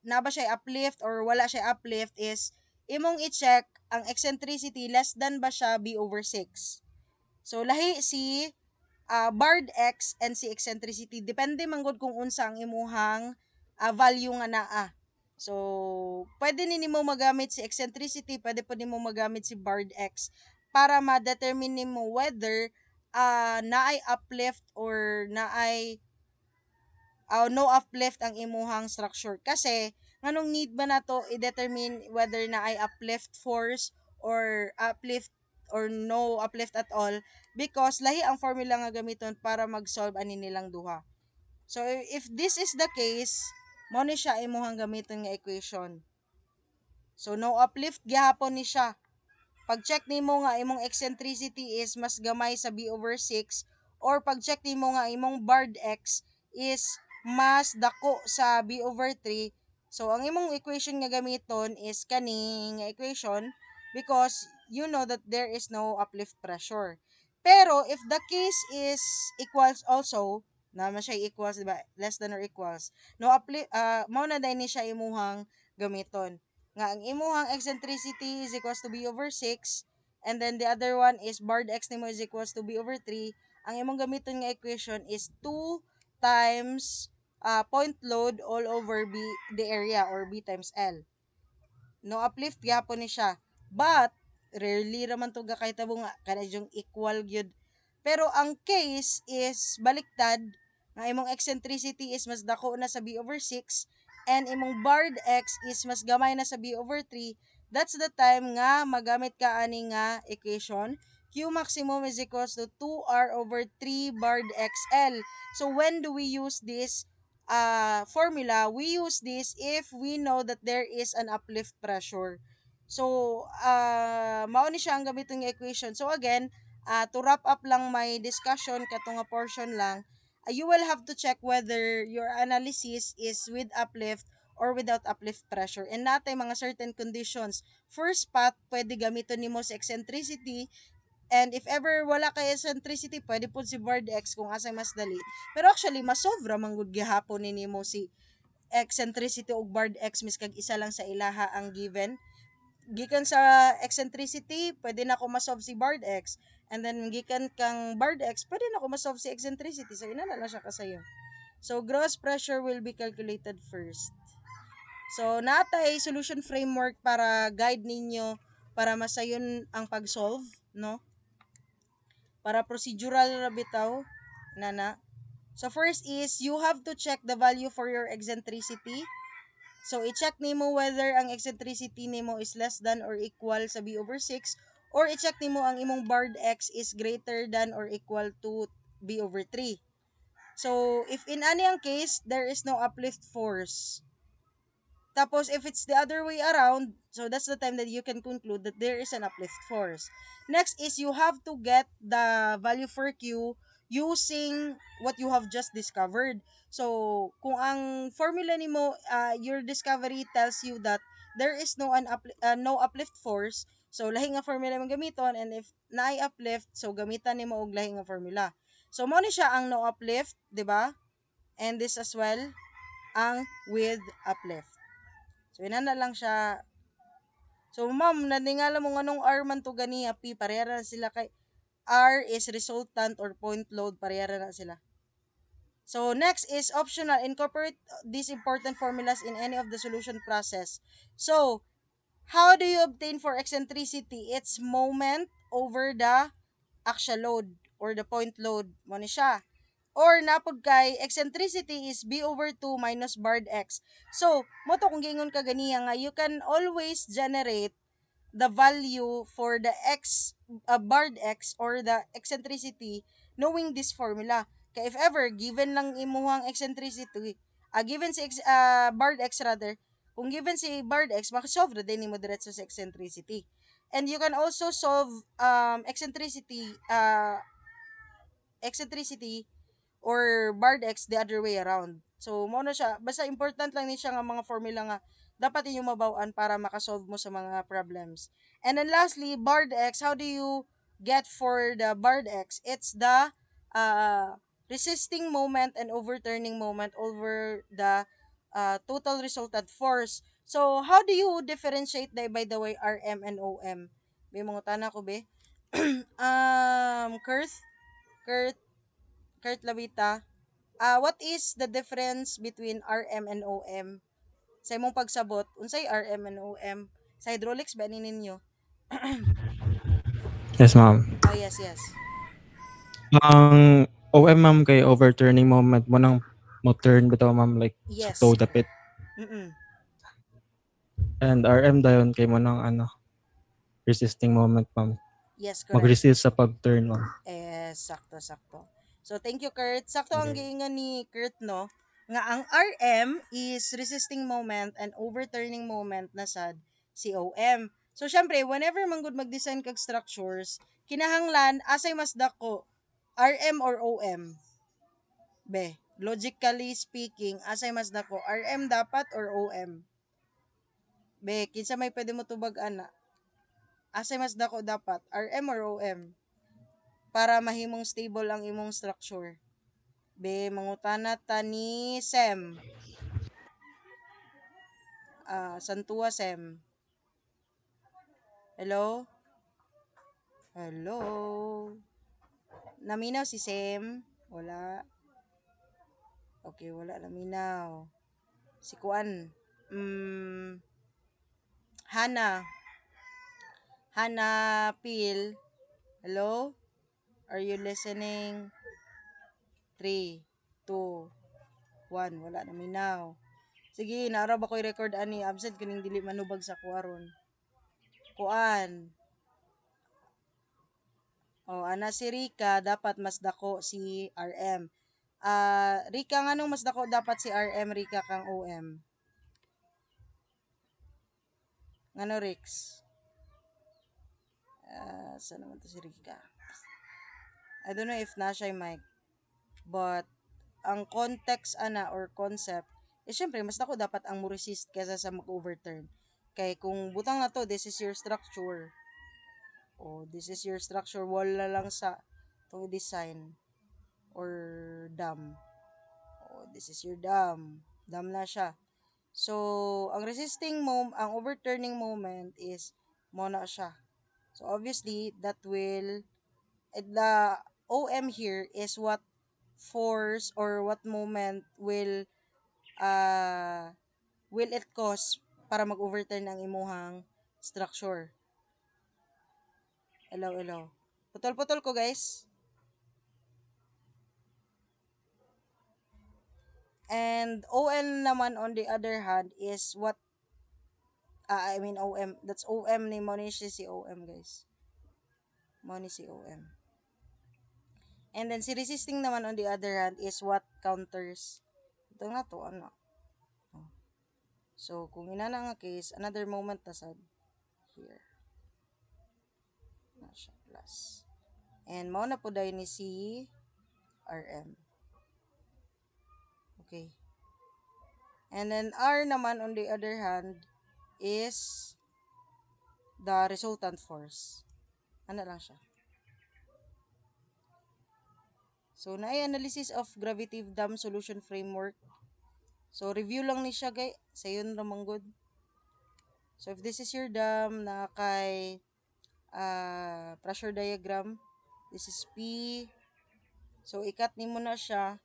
na ba siya uplift or wala siya uplift is imong i-check ang eccentricity less than ba siya b over 6. So lahi si barred X and si eccentricity depende man gud kung unsa ang imuhang value nga naa. So pwede ni nimo magamit si eccentricity, pwede po nimo magamit si barred X para ma-determine nimo whether naay uplift or naay no uplift ang imuhang structure. Kasi nganong need ba nato i-determine whether naay uplift force or uplift or no uplift at all, because lahi ang formula nga gamiton para mag-solve ani nilang duha. So if this is the case, mo ni siya imuhang gamiton nga equation. So no uplift gihapon ni siya. Pag-check nimo nga imong eccentricity is mas gamay sa b over 6, or pag-check nimo nga imong barred x is mas dako sa b over 3, so ang imong equation nga gamiton is kaning equation, because you know that there is no uplift pressure. Pero if the case is equals also, na siya equals, diba, less than or equals, no uplift, mao na dai ni siya imuhang gamiton nga ang imuhang eccentricity is equals to b over 6, and then the other one is barred x nimo is equals to b over 3. Ang imong gamiton nga equation is 2 times point load all over b, the area, or b times l. No uplift gyapon ni siya, but rarely raman to gakahitabo nga kana yung equal gyud. Pero ang case is baliktad, nga imong eccentricity is mas dako na sa b over 6 and imong barred x is mas gamay na sa b over 3. That's the time nga magamit ka ani nga equation, q maximum is equals to 2r over 3 barred xl. So when do we use this formula? We use this if we know that there is an uplift pressure. So mao ni siya ang gamiton nga equation. So again, to wrap up lang my discussion kato nga portion lang, you will have to check whether your analysis is with uplift or without uplift pressure. And natay mga certain conditions. First path, pwede gamiton nimo sa eccentricity, and if ever wala kay eccentricity, pwede po si barred x kung asay mas dali. Pero actually, masobra manggod gihapon ni nimo si eccentricity ug barred x miskag isa lang sa ilaha ang given. Gikan sa eccentricity, pwede na ko masolve si barred x. And then gikan kang barred x, pwede na ko masolve si eccentricity. So ina na lang siya kasayo. So gross pressure will be calculated first. So natay solution framework para guide ninyo para masayon ang pag-solve, no? Para procedural ra bitaw, nana. So first is you have to check the value for your eccentricity. So i-check nimo whether ang eccentricity nimo is less than or equal sa b over 6, or i-check nimo ang imong barred x is greater than or equal to b over 3. So if in any ang case there is no uplift force, tapos, if it's the other way around, so that's the time that you can conclude that there is an uplift force. Next is you have to get the value for Q using what you have just discovered. So, kung ang formula nimo, your discovery tells you that there is no uplift force, so lahi nga formula mo gamiton, and if naay uplift, so gamitan nimo og lahi nga formula. So, mo ni siya ang no uplift, di ba? And this as well, ang with uplift. So, ina na lang siya. So, ma'am, naningala mo nga nung R man to ganiya, P, parehara na sila kay R is resultant or point load, parehara na sila. So, next is optional. Incorporate these important formulas in any of the solution process. So, how do you obtain for eccentricity? It's moment over the actual load or the point load. Mo ni siya. Or napod kay eccentricity is b over 2 minus barred x. So, mo to kung gingon ka ganiya nga, you can always generate the value for the x, barred x or the eccentricity knowing this formula. Kay if ever given lang imuhang eccentricity, Given si Bard X rather, kung given si Bard X, makasolve na din mo diretso sa eccentricity. And you can also solve eccentricity or Bard X the other way around. So, mo na siya. Basta important lang ni siya nga mga formula nga dapat inyong mabawaan para makasolve mo sa mga problems. And then lastly, Bard X, how do you get for the Bard X? It's the resisting moment and overturning moment over the total resultant force. So, how do you differentiate by the way RM and OM? May mga tana ko be. Kurt, Kurt, Kurt Labita, what is the difference between RM and OM? Sa imong pagsabot, unsay RM and OM? Sa hydraulics ba ni ninyo? Yes, ma'am. Oh, yes, yes. Ang OM, ma'am, kay overturning moment mo nang mo turn bitaw, ma'am, like Yes. sa toe dapit. Mm-mm. And RM dayon kay mo nang resisting moment, ma'am. Yes, correct. Mag-resist sa pag-turn, ma'am. Sakto. So, thank you, Kurt. Sakto ang Okay. giingon ni Kurt, no? Nga ang RM is resisting moment and overturning moment na sad si OM. So, syempre, whenever manggod mag-design kag structures, kinahanglan, asay mas dako, RM or OM? Be, logically speaking, asay mas dako, RM dapat or OM? Be, kinsa may pwede mo tubag ana? Asay mas dako dapat, RM or OM? Para mahimong stable ang imong structure. Be, mangutana ta ni Sem. Santua Sem. Hello? Hello? Naminaw si Sem? Wala. Okay, wala naminaw. Si Kuan. Hana. Hana Pil. Hello? Are you listening? 3, 2, 1. Wala naminaw. Sige, naara ba ko'y record ani? Absent kuning dili manubag sa kuaron. Kuan. Ana si Rika, dapat mas dako si RM. Rika, nganong mas dako dapat si RM, Rika, kang OM? Ngano, Rix? Saan naman to si Rika? I don't know if na siya yung mic. But, ang context ana or concept, syempre, mas dako dapat ang mo resist kaysa sa mag-overturn. Kay kung butang na to, this is your structure. This is your structure. Wala lang sa itong design or dam. This is your dam. Dam na siya. So, ang ang overturning moment is mo na siya. So, obviously, the OM here is what force or what moment will it cause para mag-overturn ang imuhang structure. Hello. Putol-putol ko, guys. And OM naman on the other hand is what OM. That's OM ni mo ni si OM, guys. Mo ni si OM. And then si resisting naman on the other hand is what counters. Ito na to, ano. So, kung ina na nga case, another moment na sad here. Na siya, plus. And mao na po dahil ni si RM. Okay. And then R naman on the other hand is the resultant force. Ano lang siya. So, analysis of gravitative dam solution framework. So, review lang ni siya, guys. Sayon ramang good. So, if this is your dam na kay pressure diagram, this is P. So, ikat ni mo na siya.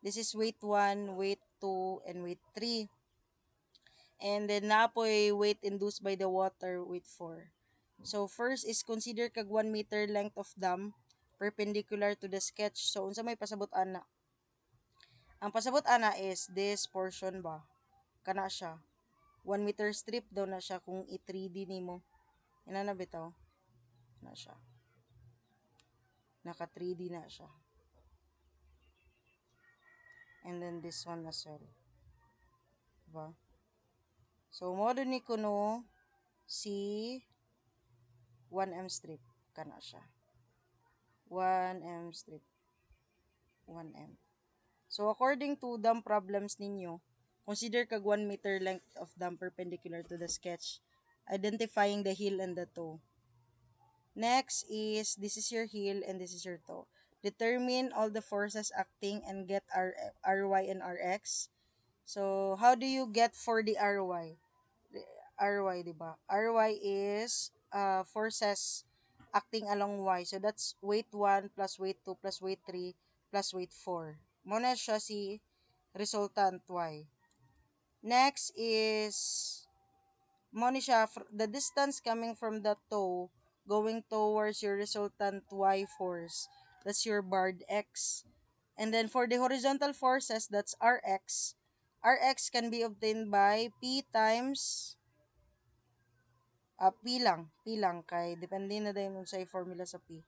This is weight 1, weight 2, and weight 3. And then, napoy weight induced by the water, weight 4. So, first is consider kag 1 meter length of dam perpendicular to the sketch. So, unsa may pasabot ana? Ang pasabot ana is this portion ba? Kana siya. 1 meter strip daw na siya kung i-3D nimo. Ina na bitaw. Na siya. Naka 3D na siya. And then this one as well. ba? So mo ni kuno si 1M strip kana siya. 1M strip. 1M. So according to dam problems ninyo, consider kag 1 meter length of dam perpendicular to the sketch, identifying the heel and the toe. Next is, this is your heel and this is your toe. Determine all the forces acting and get Ry and Rx. So, how do you get for the Ry? Ry, diba? Ry is forces acting along Y. So, that's weight 1 plus weight 2 plus weight 3 plus weight 4. Muna siya si resultant Y. Next is mo ni siya the distance coming from the toe going towards your resultant y force, that's your barred x. And then for the horizontal forces, that's rx. Rx can be obtained by p times p lang kay depende na dayon sa formula sa p.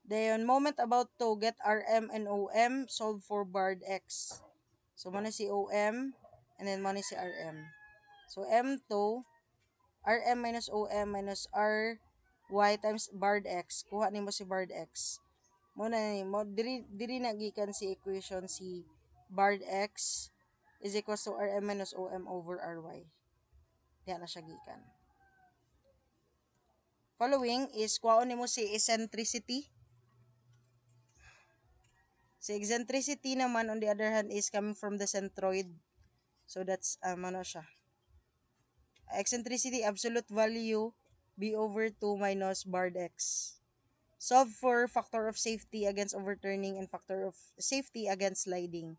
Then moment about toe, get rm and om, solve for barred x. So mo si om and then mo si rm. So m toe Rm minus OM minus Ry times barred x. Kuha nimo si barred x. Muna ni mo diri nagikan si equation si barred x is equals to Rm minus OM over Ry. Diha na siya gikan. Following is kuhaon nimo si eccentricity. Si eccentricity naman on the other hand is coming from the centroid. So that's ano siya. Eccentricity absolute value b over 2 minus barred x. Solve for factor of safety against overturning and factor of safety against sliding.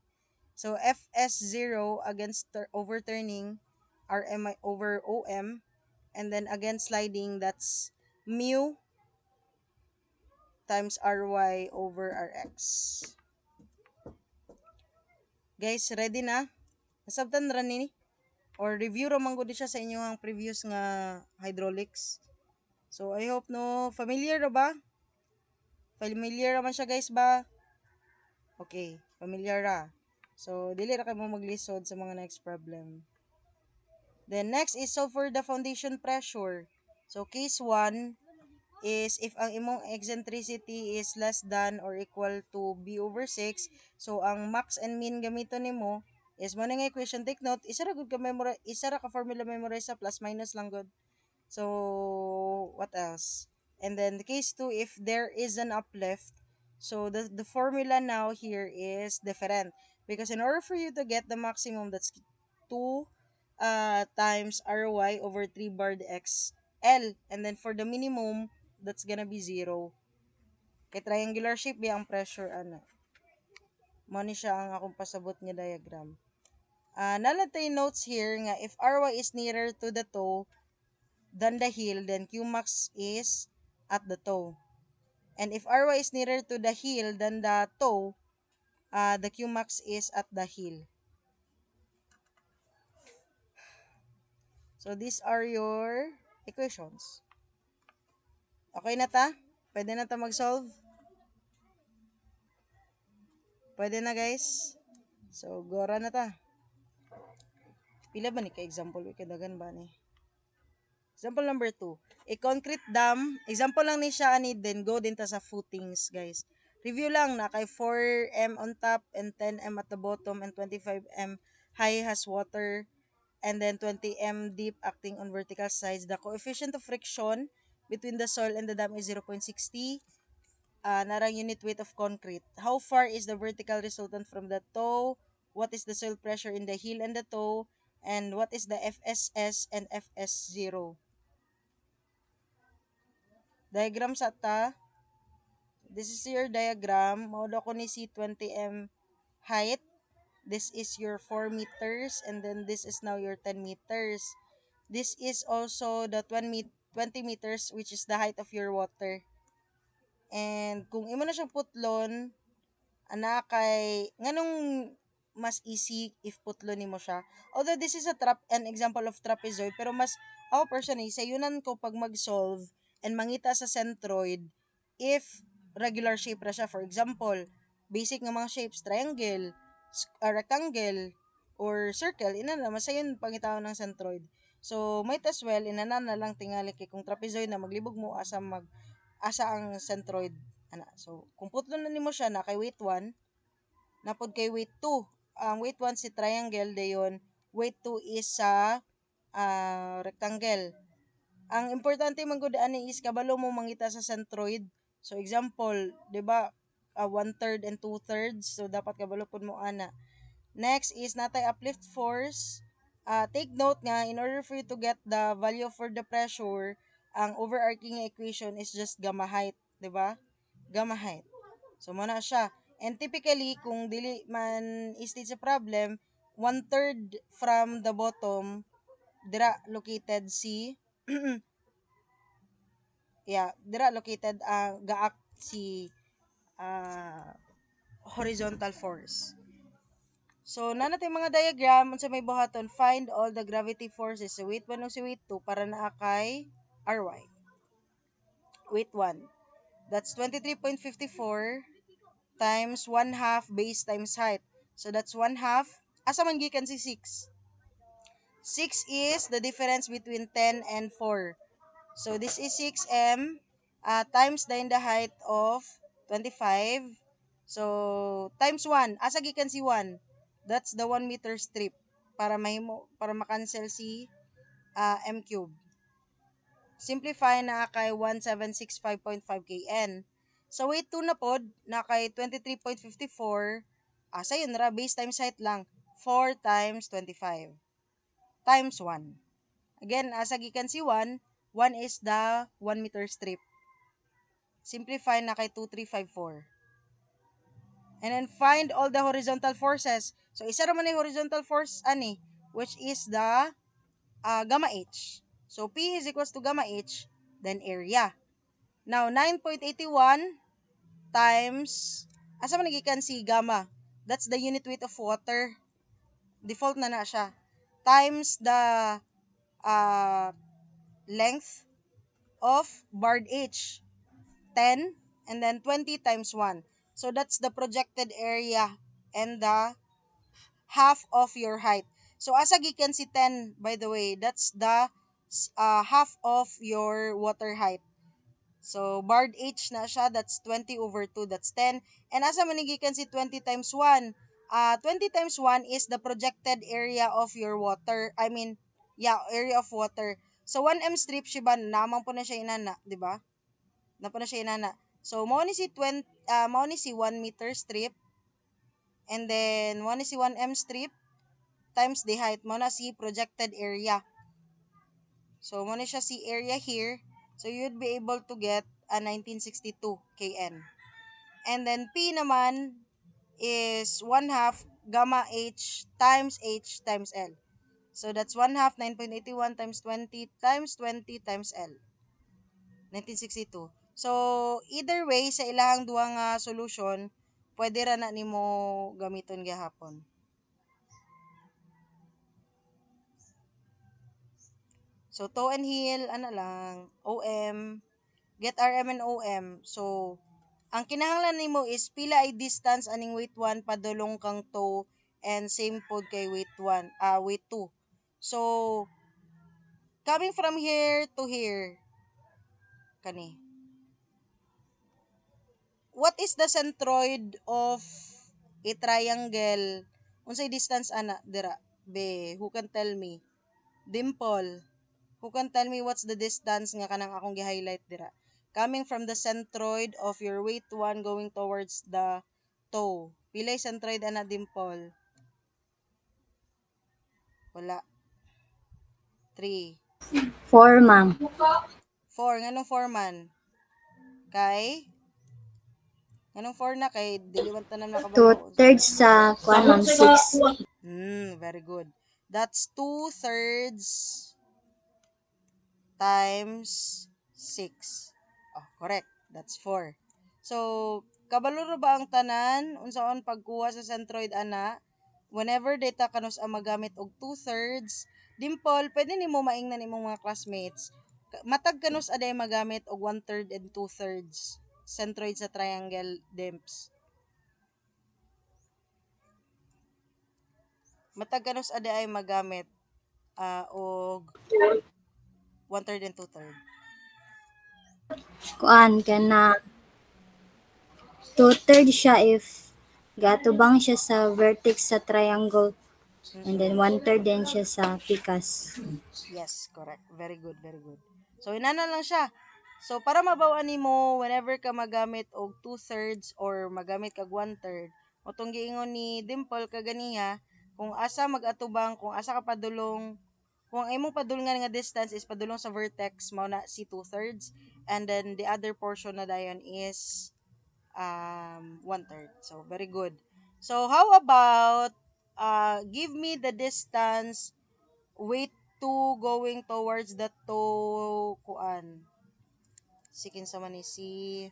So Fs0 against overturning, Rm over Om, and then against sliding, that's mu times Ry over Rx. Guys, ready na? Nasabtan ra ni? Or review ra man gud siya sa inyong previous nga hydraulics. So I hope no familiar ra ba? Familiar naman siya guys ba? Okay, familiar ra. So, dili ra kayo mo maglisod sa mga next problem. Then, next is solve for the foundation pressure. So, case 1 is if ang imong eccentricity is less than or equal to b over 6. So, ang max and min gamito nimo is mo na nga equation. Take note, isa ra ka formula memorize sa plus minus lang good. So, what else? And then, case 2, if there is an uplift, so the formula now here is different. Because in order for you to get the maximum, that's 2 times Ry over 3 barred XL. And then for the minimum, that's gonna be 0. Kay triangular shape, ang pressure, mo ni siya ang akong pasabot nga diagram. Nalatay notes here nga if Ry is nearer to the toe than the heel, then Qmax is at the toe. And if Ry is nearer to the heel than the toe, the Qmax is at the heel. So, these are your equations. Okay na ta? Pwede na ta mag-solve? Pwede na guys? So, gora na ta. Pila ba ni ka-example? Kadagan ba ni? Example number 2. A concrete dam. Example lang ni siya ani, then go din ta sa footings guys. Review lang na kay 4M on top and 10M at the bottom and 25M high has water and then 20M deep acting on vertical sides. The coefficient of friction between the soil and the dam is 0.60. Narang unit weight of concrete. How far is the vertical resultant from the toe? What is the soil pressure in the heel and the toe? And what is the FSS and FS0? Diagram sa ta. This is your diagram. Maudo ko ni si 20M height. This is your 4 meters and then this is now your 10 meters. This is also the 20 meters which is the height of your water. And kung imo na siyang putlon, kay nganong mas easy if putlon nimo siya. Although this is an example of trapezoid, pero mas ako personally sayunan ko pag mag-solve and mangita sa centroid if regular shape ra siya. For example, basic nga mga shapes, triangle, rectangle, or circle, inana masayon pangitaon ng centroid. So might as well inana na lang tingali kay kung trapezoid na maglibog mo asa ang centroid ana. So kung putlo na nimo siya na kay weight 1, napod kay weight 2. Ang weight 1 si triangle dayon, weight 2 is sa rectangle. Ang importante man gud ani is kabalo mo mangita sa centroid. So example, 'di ba, 1/3 and 2/3, so dapat kabalo pud mo ana. Next is natay uplift force. Take note nga in order for you to get the value for the pressure, ang overarching equation is just gamma height, 'di ba? Gamma height. So mo na siya. And typically kung dili man state sa problem, 1/3 from the bottom dira located si dira located ang gaak si uh, horizontal force. So, nanatay mga diagram unsa may buhaton, find all the gravity forces sa weight 1 ug sa weight 2 para naa kay RY. Weight 1. That's 23.54 times 1/2 base times height. So, that's 1/2. Asa man gikan si 6? 6 is the difference between 10 and 4. So, this is 6m times the height of 25. So, times 1. Asa gikan si 1? That's the 1 meter strip para makancel si m cube. Simplify na kay 1765.5 kN. So, weight 2 na pod, na kay 23.54. Sayon ra, base times height lang. 4 times 25 times 1. Again, asa gikan si 1, 1 is the 1 meter strip. Simplify na kay 2354. And then find all the horizontal forces. So isa ra man ay horizontal force ani, which is the gamma h. So P is equals to gamma h, then area. Now 9.81 times asa man nagikan si gamma? That's the unit weight of water. Default na siya. Times the length of barred H, 10, and then 20 times 1. So that's the projected area and the half of your height. So asa gikan si 10, by the way, that's the half of your water height. So barred H na siya, that's 20 over 2, that's 10. And asa man gikan si 20 times 1? 20 times 1 is the projected area of your water. Area of water. So 1m strip siya ba namang po na siya inana, di ba? Na po na siya inana. So mao ni si 1 meter strip, and then mao ni si 1m strip times the height, mao na si projected area. So mao ni siya si area here. So you'd be able to get a 1962 kN. And then P naman is 1/2 gamma H times L. So that's 1/2 9.81 times 20 times 20 times L. 1962. So either way sa ilahang duha nga solution, pwede ra na nimo gamiton gihapon. So toe and heel ana lang, OM, get RM and OM. So ang kinahanglan nimo is pila ay distance aning weight 1 padulong kang toe, and same pod kay weight 2. So coming from here to here kani. What is the centroid of a triangle? Unsay distance ana dira? Be, who can tell me? Dimple. Who can tell me what's the distance nga kanang akong gi-highlight dira? Coming from the centroid of your weight 1 going towards the toe. Pilay centroid ana, Dimple? Wala. 3. 4, ma'am. 4. Nganong 4 man? Kay? Nganong 4 na kay diliwan tanan makabalo? 2/3 sa 1 ma'am, 6. Very good. That's 2/3 times 6. Oh, correct. That's 4. So, kabalo ra ba ang tanan unsaon pagkuha sa centroid ana? Whenever data kanus ang magamit og 2/3, Dimple, pwede nimo maingnan imong mga classmates. Matag kanus aday magamit og 1/3 and 2/3 centroid sa triangle dimps. Matag kanos ade ay magamit og 1/3 and 2/3. Kuan kana 2/3 siya if gatubang siya sa vertex sa triangle and then 1/3 din siya sa picas. Yes, correct. Very good, very good. So, inana lang siya. So, para mabawan nimo whenever ka magamit og 2/3 or magamit kag 1/3, motong giingon ni Dimple kaganiya, kung asa magatubang, kung asa ka padulong, kung ang imong padulngan nga distance is padulong sa vertex, mao na si 2/3, and then the other portion na dayon is 1/3. So, very good. So, how about give me the distance weight 2 going towards the toe kuan. Sikin sa man ni si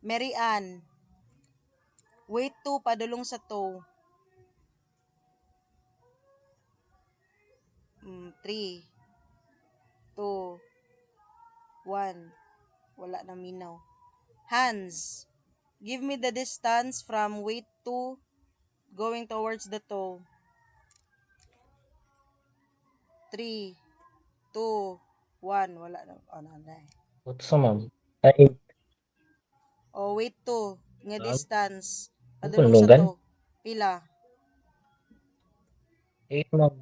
Mary Ann. Weight 2 padulong sa toe. 3, 2, 1. Wala na minaw. Hands. Give me the distance from weight 2 going towards the toe. 3, 2, 1. Wala na. Oh, na. What's so, ma'am? Ay, Oh, weight 2 nga ma'am? distance Ang padulong sa kulungan? toe. Pila? 8, ma'am.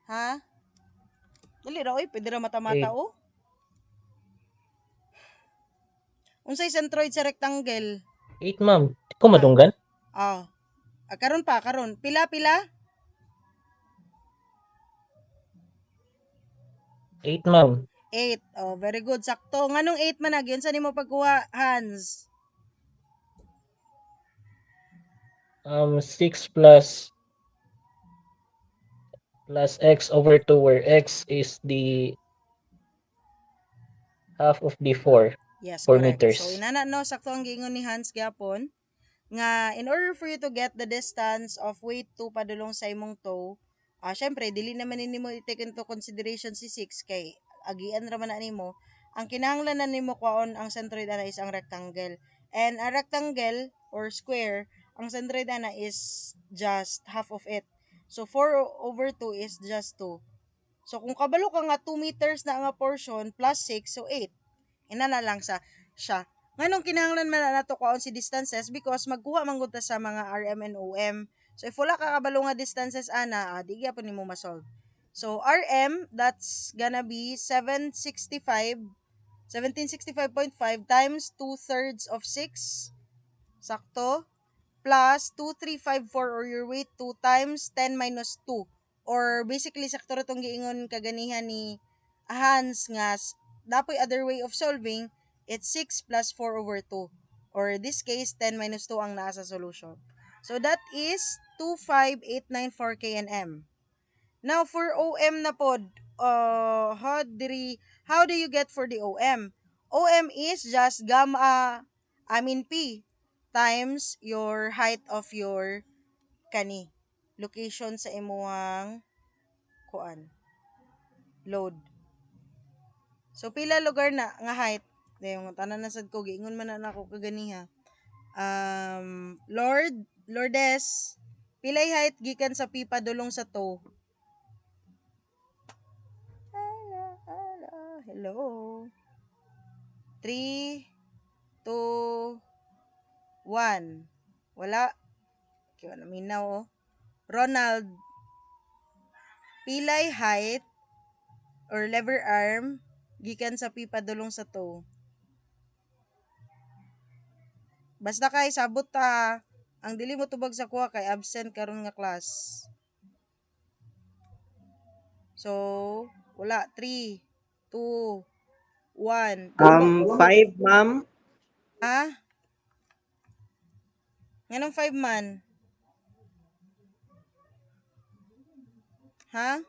Ha? Dali ra oy, pwede ra mata-mata 8. oh. Unsay centroid sa rectangle? 8, ma'am. Di ko madunggan? Ah. Karon pa, karon. Pila? 8, ma'am. 8. Oh, very good. Sakto. Nganong 8 man nagyon sa nimo pagkuha, Hans? 6 plus x over 2 where x is the half of the 4 Yes, 4 correct. meters. So inana no, sakto ang giingon ni Hans gyapon nga in order for you to get the distance of weight 2 padulong sa imong toe, syempre dili naman nimo i-take into consideration si 6 kay agian ra man na nimo. Ang kinahanglan na nimo kwaon ang centroid ana is ang rectangle. And a rectangle or square, ang centroid ana is just half of it. So 4 over 2 is just 2. So kung kabalo ka nga 2 meters na nga portion plus 6, so 8. Inana lang sa siya. Nganong kinahanglan man nato kwaon si distances because magkuha man gud ta sa mga RM and OM. So if wala ka kabalo nga distances ana, di gyapon nimo ma-solve. So RM, that's gonna be 1765.5 times 2/3 of 6. Sakto. Plus 2354 or your weight 2 times 10 minus 2. Or basically sakto ra tong giingon kaganihan ni Hans nga dapoy other way of solving, it's 6 plus 4 over 2. Or in this case, 10 minus 2 ang naa sa solution. So that is 25894 kNm. Now for OM na pod, how do you get for the OM? OM is just P times your height of your location sa imuhang load. So pila lugar na nga height? Dayon tanan na sad ko giingon man na ako kaganiha. Lourdes, pilay height gikan sa P padulong sa toe? Hello. 3, 2, 1. Wala. Kaya na minaw oh. Ronald, pilay height or lever arm gikan sa P padulong sa toe? Basta kay sabot ta. Ang dili mo tubag sa kuha kay absent karon nga class. So, wala. 3, 2, 1. 5, ma'am. Ha? Nganong 5 man? Ha?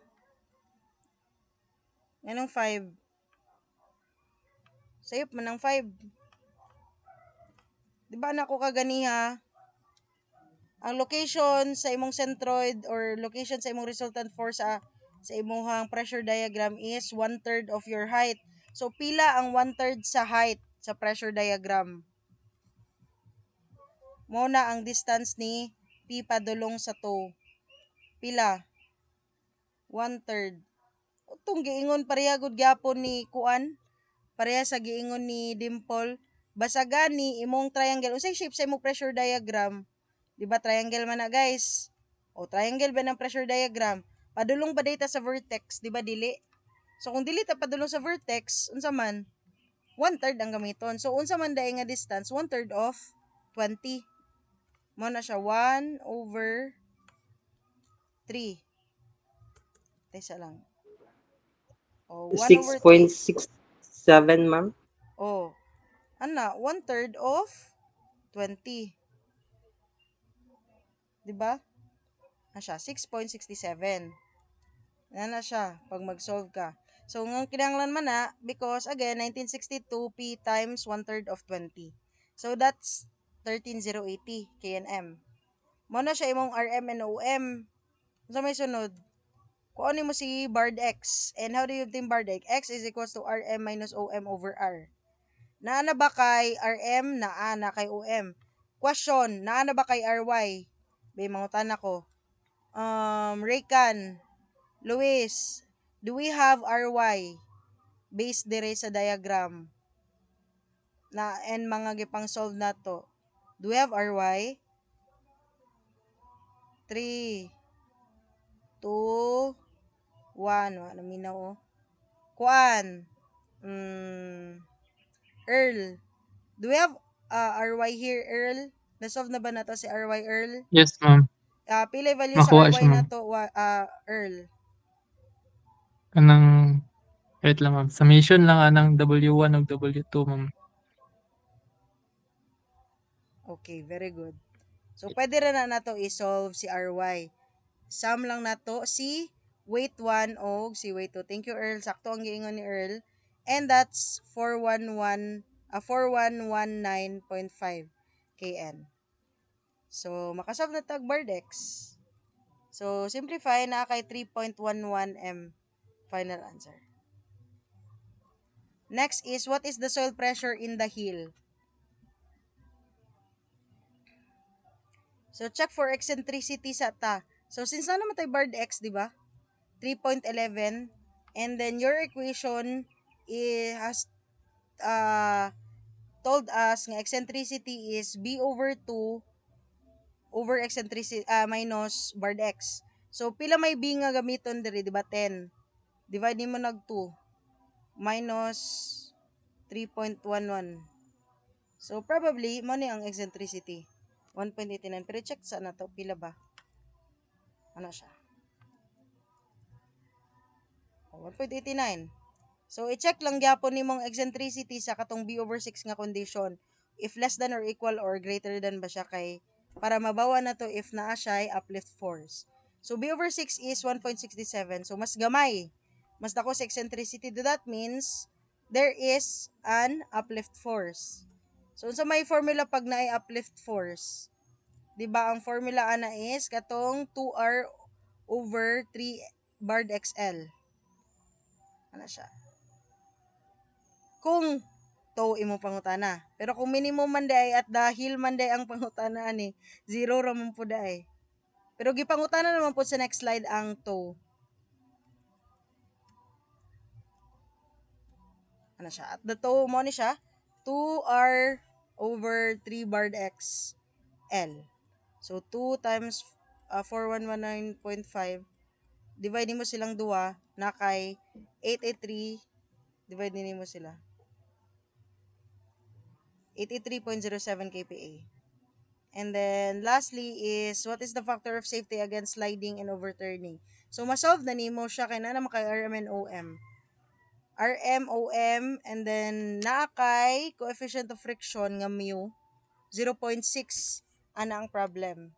Nganong 5? Sayop man ang 5. Di ba na ako kaganiha? Ang location sa imong centroid or location sa imong resultant force sa imong pressure diagram is 1/3 of your height. So, pila ang 1/3 sa height sa pressure diagram? Mo na ang distance ni P padulong sa toe. Pila? 1/3. Itong giingon pareha gud gyapon ni Kuan. Pareha sa giingon ni Dimple. Basta gani imong triangle. Unsay shape sa imong pressure diagram? Di ba triangle man na guys? O triangle ba ng pressure diagram? Padulong ba data sa vertex? Di ba dili? So kung dili ta padulong sa vertex, unsa man? 1/3 ang gamiton. So unsa man daay nga distance? 1/3 of 20. Mo na siya 1/3. Tesa lang. O 1/3. 6.67, ma'am. O. Ana, 1/3 of 20. Diba? Na siya, 6.67. Yan na siya, pag mag-solve ka. So, ang kinahanglan man na, because, again, 1962 P times 1/3 of 20. So, that's 13,080 kNm. Mo na siya imong RM and OM. So, may sunod. Kuha mo si Bard X. And how do you obtain Bard X? X is equals to RM minus OM over R. Naa na ba kay RM? Naa na kay OM. Question, naa na ba kay RY? Bay, mangutan ako. Raycan, Luis, do we have RY based dire sa diagram? Na and mga gipang solve nato. Do we have RY? 3, 2, 1. Wala naminaw oh. Kuan. Earl. Do we have RY here, Earl? Na-solve na ba nato si RY, Earl? Yes, ma'am. Pila value sa Makuha RY siya, ma'am. nato, Earl? Kanang, wait lang, ma'am. Summation lang anang W1 ug W2, ma'am. Okay, very good. So, pwede rin na nato i-solve si RY. Sum lang nato si weight 1 o si weight 2. Thank you, Earl. Sakto ang giingon ni Earl. And that's 4119.5 kN. So, makasolve na tag Bardex. So, simplify na kay 3.11 m. Final answer. Next is, what is the soil pressure in the hill? So, check for eccentricity sa ta. So, since na naman tayo Bard X, di ba? 3.11. And then, your equation has told us nga eccentricity is B over 2 over eccentricity minus Bard X. So, pila may B nga gamiton diri, di ba? 10. Divide mo nag 2. Minus 3.11. So, probably, mo ni ang eccentricity. 1.89. Pero check sa na to. Pila ba? Ano siya? 1.89. So, i-check lang gyapon nimong eccentricity sa katong B over 6 nga condition. If less than or equal or greater than ba siya kay para mabawa na to if naa siya uplift force. So, B over 6 is 1.67. So, mas gamay. Mas dako sa eccentricity. That means there is an uplift force. So, sa may formula pag naay uplift force, di ba ang formula ana is katong 2R over 3 Bard XL. Ano siya? Kung to imo pangutana. Pero kung minimum man day at dahil man day ang pangutana ani, zero ra man po day. Pero gipangutana naman po sa next slide ang to. Ano siya? At the to mo ni siya 2R over 3 Bard X L. So 2 times 4119.5 divide mo silang duwa na kay 883 divide mo sila 83.07 kPa. And then lastly is what is the factor of safety against sliding and overturning? So masolve na nimo siya kay na kay RM and OM. RM, OM, and then naa kay coefficient of friction nga mu 0.6 ana ang problem.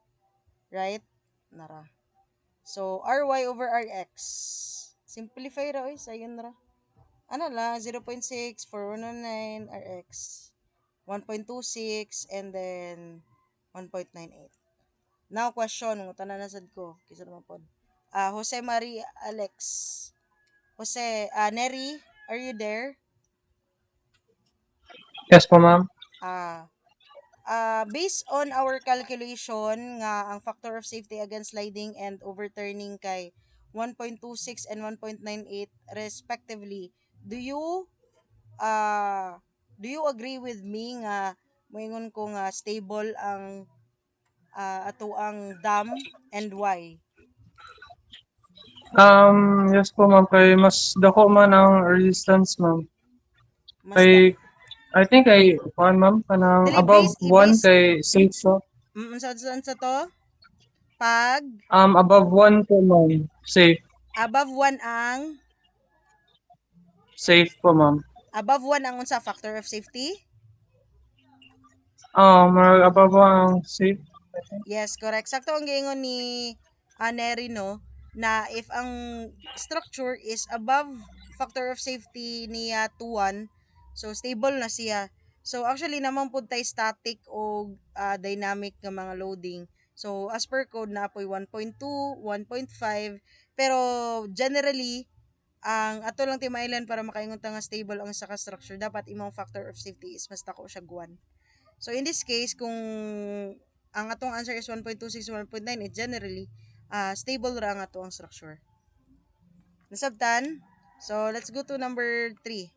Right? Nara. So, RY over RX. Simplify ra, oy. Sayon ra. Ano lang, 0.6 for 109 RX. 1.26 and then 1.98. Now, question. Tanan na sad ko. Kisa naman po. Jose Marie Alex. Jose, Neri, are you there? Yes po, ma'am. based on our calculation nga ang factor of safety against sliding and overturning kay 1.26 and 1.98 respectively, uh do you agree with me nga moingon ko nga stable ang ato ang dam and why? Yes po ma'am, kay mas dako man ang resistance ma'am. Mas Kay I think kay kuan ma'am kanang dili above 1 kay safe so. sa to pag Above 1 po ma'am, safe. above 1 ang Safe po ma'am. above 1 ang unsa factor of safety. Above 1 ang safe. Yes, correct. Sakto ang giingon ni Neri, no, na if ang structure is above factor of safety niya to 1, so stable na siya. So actually naman pud tay static o dynamic nga mga loading. So as per code na apoy 1.2, 1.5, pero generally ang ato lang timailan para makaingon ta nga stable ang saka structure, dapat imong factor of safety is mas dako siya 1. So in this case, kung ang atong answer is 1.26 to 1.98, generally, stable ra ang atong structure. Nasabtan? So let's go to number 3.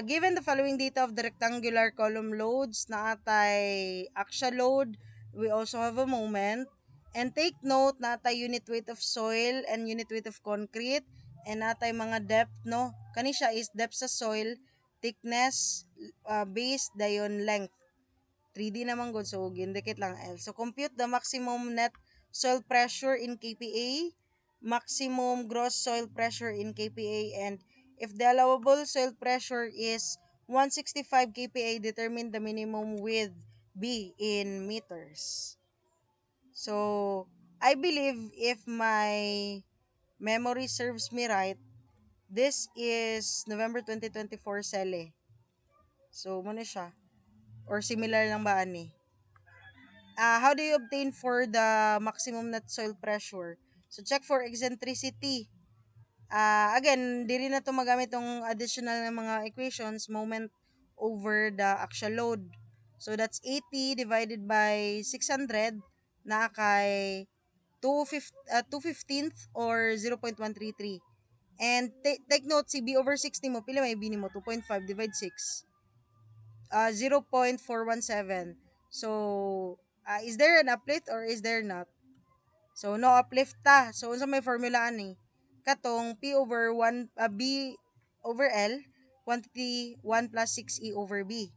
Given the following data of the rectangular column loads, naatay axial load, we also have a moment, and take note naatay unit weight of soil and unit weight of concrete, and naatay mga depth, no? Kani siya is depth sa soil, thickness, base, dayon length. 3D naman good, so gindikit lang L. So compute the maximum net soil pressure in kPa, maximum gross soil pressure in kPa, and if the allowable soil pressure is 165 kPa, determine the minimum width B in meters. So I believe if my memory serves me right, this is November 2024 SELE. So muna siya. Or similar lang ba ani? How do you obtain for the maximum net soil pressure? So check for eccentricity. Again, di rin na to magamit tong additional na mga equations, moment over the axial load. So that's 80 divided by 600 na kay 2/15 or 0.133. And take note, si B over 60 mo, pila may B ni mo? 2.5 divide 6. 0.417. So, is there an uplift or is there not? So, no uplift ta. So, unsa may formula ani? Katong P over 1, B over L, quantity 1 plus 6E over B.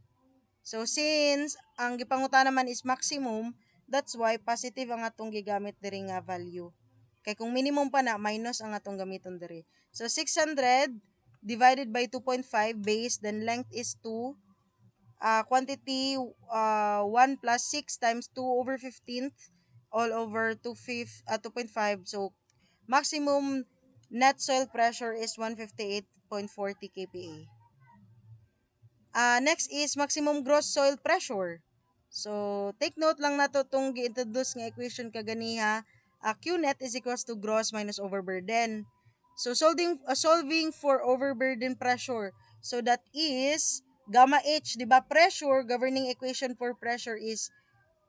So, since ang gipanguta naman is maximum, that's why positive ang atong gigamit diri nga value. Kay kung minimum pa na, minus ang atong gamiton diri. So, 600 divided by 2.5 base, then length is 2, quantity 1 plus 6 times 2 over 15th all over 2.5. So, maximum net soil pressure is 158.40 kPa. Next is maximum gross soil pressure. So, take note lang nato itong gi-introduce nga equation kaganiha. Qnet is equals to gross minus overburden. So, solving for overburden pressure. So, that is gamma H, di ba? Pressure, governing equation for pressure is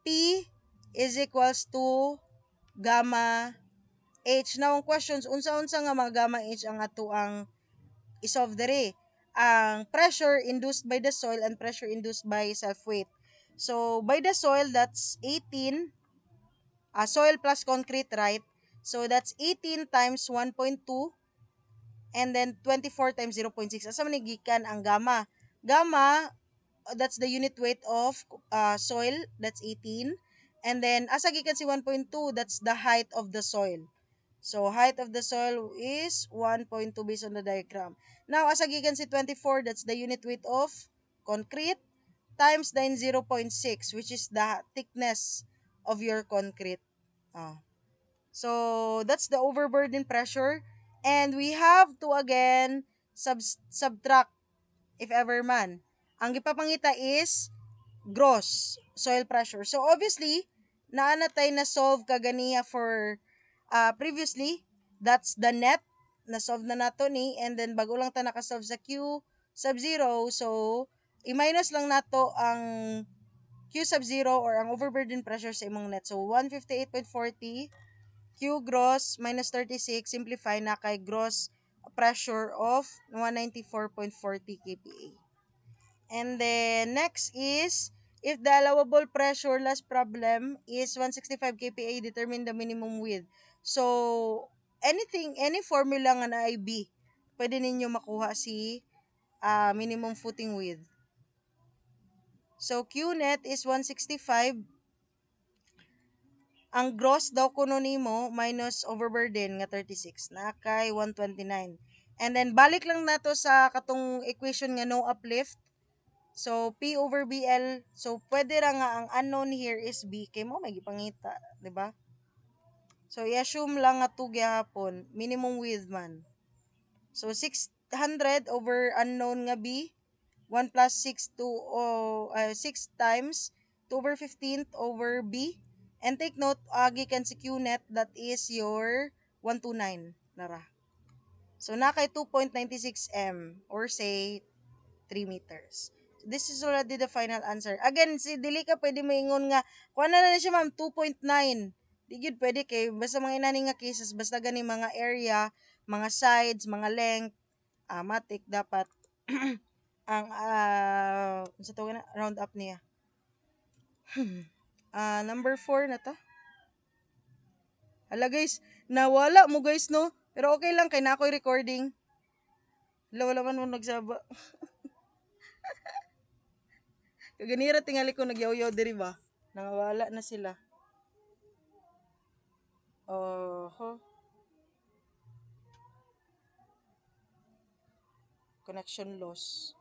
P is equals to gamma H. Now, ang questions, unsa-unsa nga mga gamma H ang ato ang isolve dere? Ang pressure induced by the soil and pressure induced by self-weight. So, by the soil, that's 18. Soil plus concrete, right? So, that's 18 times 1.2 and then 24 times 0.6. Asa man gikan ang gamma? Gamma, that's the unit weight of soil, that's 18. And then, asa gikan si 1.2, that's the height of the soil. So, height of the soil is 1.2 based on the diagram. Now, asa gikan si 24, that's the unit weight of concrete times then 0.6, which is the thickness of your concrete. So, that's the overburden pressure. And we have to again subtract if ever man. Ang gipapangita is gross soil pressure. So, obviously, naanatay na solve kaganiya for previously. That's the net. Na-solve na nato ni. And then, bago lang ta nakasolve sa Q sub 0. So, i-minus lang nato ang Q sub 0 or ang overburden pressure sa imong net. So 158.40 Q gross minus 36, simplify na kay gross pressure of 194.40 kPa. And then next is if the allowable pressure loss problem is 165 kPa, determine the minimum width. So any formula nga na ay B, pwede ninyo makuha si minimum footing width. So Q net is 165. Ang gross daw kuno nimo minus overburden nga 36 na kay 129. And then balik lang nato sa katong equation nga no uplift. So P over BL, so pwede ra nga ang unknown here is B kay mo may gipangita, di ba? So i-assume lang nga 2 gyapon, minimum width man. So 600 over unknown nga B, 1 plus 6 6 times 2 over 15 over B. And take note, gikan si QNet, that is your 129 nara. So na kay 2.96 m or say 3 meters. So this is already the final answer. Again, si dili ka pwede maingon nga kuha na lang siya ma'am 2.9. Di gyud pwede kay basta mga inani nga cases, basta gani mga area, mga sides, mga length, matik dapat ang sa tawag na round up niya. Number 4 na ta. Hala guys, nawala mo guys no. Pero okay lang kay na ako'y recording. Wala man mo nagsaba. Kaganira tingali ko nagyaw-yaw diri ba. Nangawala na sila. Connection loss.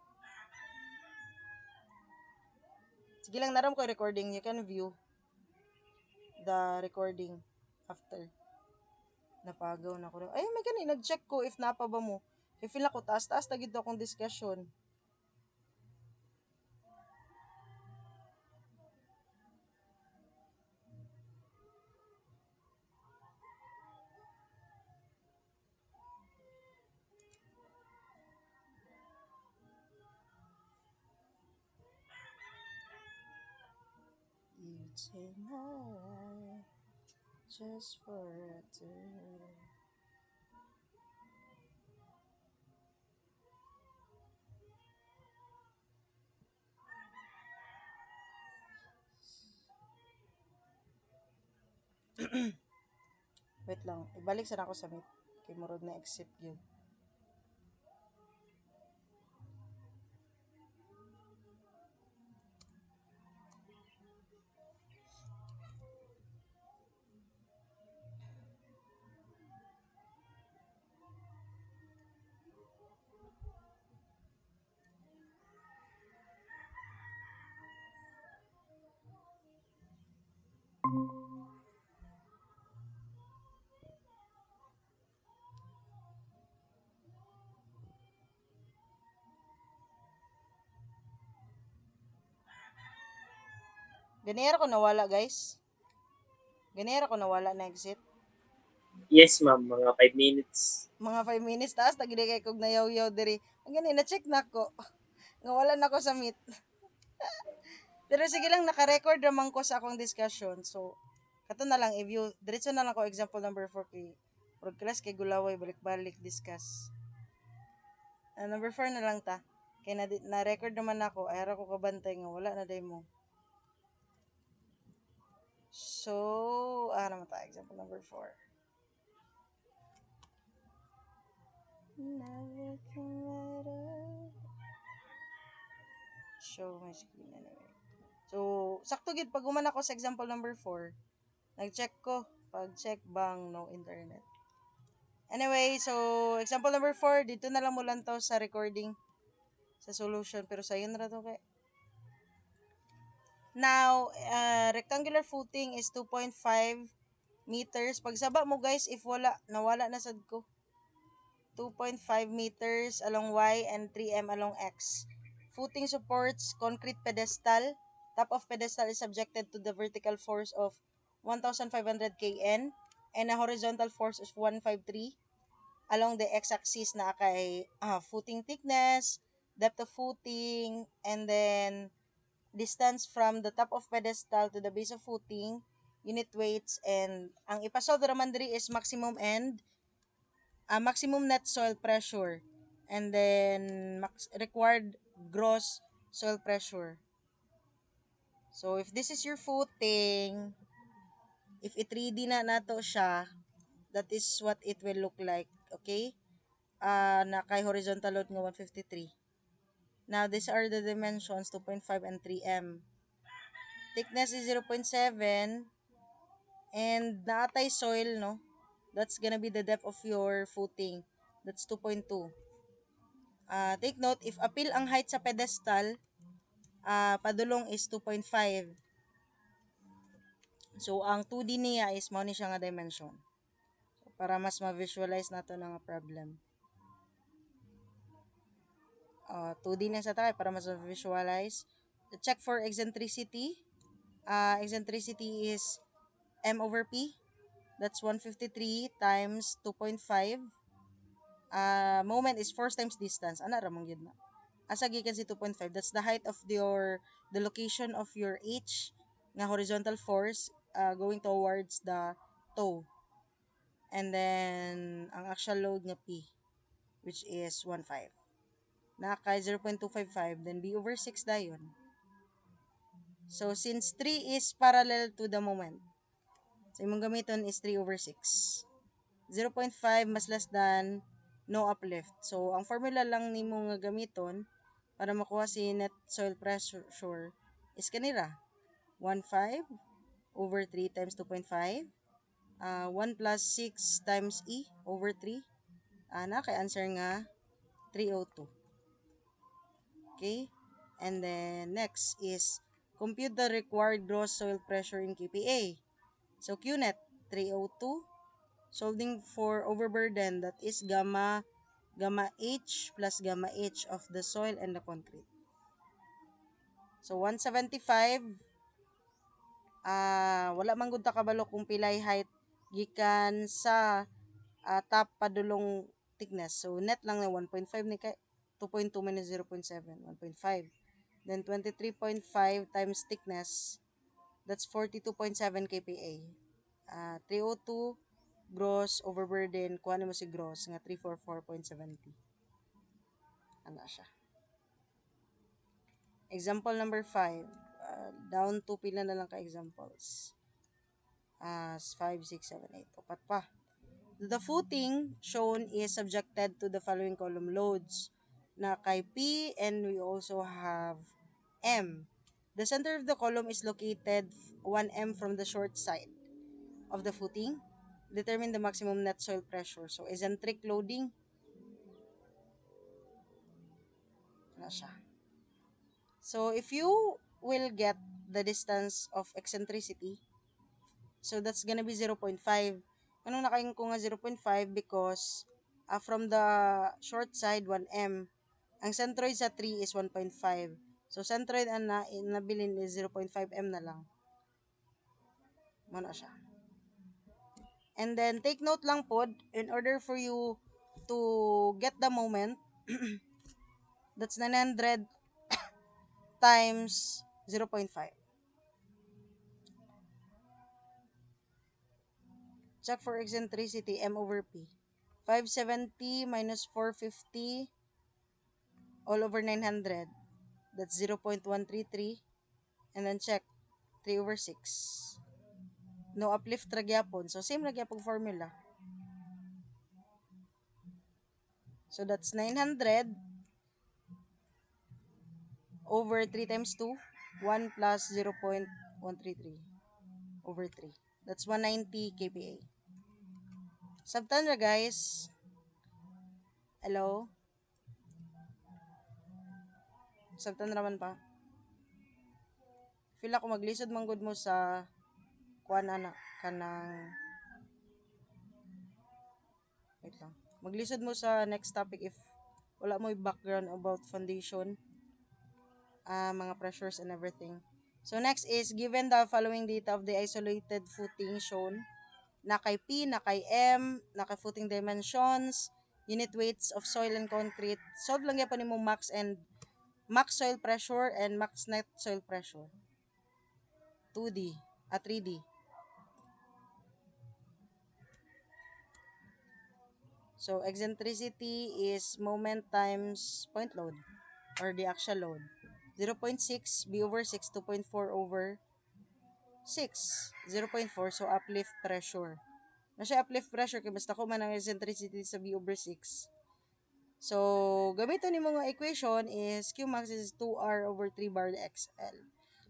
Sige lang, naram ko recording. You can view the recording after. Napagaw na ko. Ay, may gani. Nag-check ko if napa ba mo. If feel ako, taas-taas na gito akong discussion. You take my life just for a turn. Wait lang. Ibalik sana ako sa meet. Kay murod na exit yun. Ganera ko nawala guys. Ganera ko nawala na exit. Yes, ma'am. Mga 5 minutes. Mga 5 minutes taas tagidi kay kog nayaw-yaw diri. Ang gani na check nako. Nga wala nako sa meet. Pero sige lang naka-record naman ko sa akong discussion. So kato na lang i-view. Diretso na lang ko example number 4 kay prog class kay gulaway balik-balik discuss. Number 4 na lang ta. Kay na-record naman ako. Ay ara ko kabantay nga wala na day mo. So, naman ta example number 4. Show my screen anyway. So, sakto gid pag human ako sa example number 4, nag-check ko. Pag-check bang no internet. Anyway, so example number 4, dito na lang mo lantaw sa recording sa solution pero sa yun ra to kay. Now, rectangular footing is 2.5 meters. Pagsaba mo guys, if nawala na sad ko. 2.5 meters along Y and 3 m along X. Footing supports concrete pedestal. Top of pedestal is subjected to the vertical force of 1,500 kN and a horizontal force of 153 along the x-axis na kay footing thickness, depth of footing, and then distance from the top of pedestal to the base of footing, unit weights, and ang ipasolve naman diri is maximum net soil pressure, and then required gross soil pressure. So if this is your footing, if i-3D na nato siya, that is what it will look like. Okay? Na kay horizontal load nga 153. Now, these are the dimensions, 2.5 and 3M. Thickness is 0.7, and naatay soil, no? That's gonna be the depth of your footing. That's 2.2. Take note, if apil ang height sa pedestal, padulong is 2.5. So, ang 2D niya is mao ni siya nga dimension. So, para mas ma-visualize nato na nga problem. 2D na sa tayo para mas ma-visualize. Check for eccentricity. Eccentricity is M over P. That's 153 times 2.5. Moment is force times distance. Ana ra man gyud na. Asa gikan si 2.5? That's the height of the location of your H nga horizontal force going towards the toe. And then ang actual load nga P, which is 1.5. Na kay 0.255, then B over 6 dayon. So since 3 is parallel to the moment, so imong gamiton is 3 over 6. 0.5 mas less than no uplift. So ang formula lang nimo nga gamiton para makuha si net soil pressure is kanira 1.5 over 3 times 2.5, 1 plus 6 times E over 3, na kay answer nga 302. Okay? And then next is compute the required gross soil pressure in kPa. So QNet 302, solving for overburden, that is gamma H plus gamma H of the soil and the concrete. So 175, wala man gud ta kabalo kung pilay height gikan sa top padulong thickness. So net lang na 1.5 ni kay 2.2 minus 0.7, 1.5. Then 23.5 times thickness, that's 42.7 kPa. 302 gross overburden, kuha mo si gross nga 344.70. Ano siya? Example number 5. Down to pila na lang ka examples. 5, 6, 7, 8. Upat pa. The footing shown is subjected to the following column loads na kay P, and we also have M. The center of the column is located 1M from the short side of the footing. Determine the maximum net soil pressure. So, eccentric loading. Ano siya? So, if you will get the distance of eccentricity, so that's gonna be 0.5. Ano nakain ko nga 0.5 because from the short side 1M. Ang centroid sa 3 is 1.5. So centroid ang nabilin is 0.5M na lang. Muna siya. And then take note lang pod, in order for you to get the moment, that's 900 times 0.5. Check for eccentricity, M over P. 570 minus 450 all over 900. That's 0.133. And then check, 3 over 6. No uplift ra gyapon. So, same ra gyapon formula. So, that's 900 over 3 times 2. 1 plus 0.133 over 3. That's 190 kPa. Sabtan ra guys. Hello? Sabtan raman pa. Feel ako maglisod man gud mo sa kuan ana kanang wait lang. Maglisod mo sa next topic if wala mo background about foundation, mga pressures and everything. So next is given the following data of the isolated footing shown na kay P, na kay M, na kay footing dimensions, unit weights of soil and concrete. Solve lang yapon nimo max soil pressure and max net soil pressure. 2D, 3D. So, eccentricity is moment times point load or the actual load. 0.6 B over 6, 2.4 over 6. 0.4, so uplift pressure. Na siya uplift pressure, kaya basta ko man ang eccentricity sa B over 6. So, gamiton ni mga equation is Q max is 2R over 3 bar XL.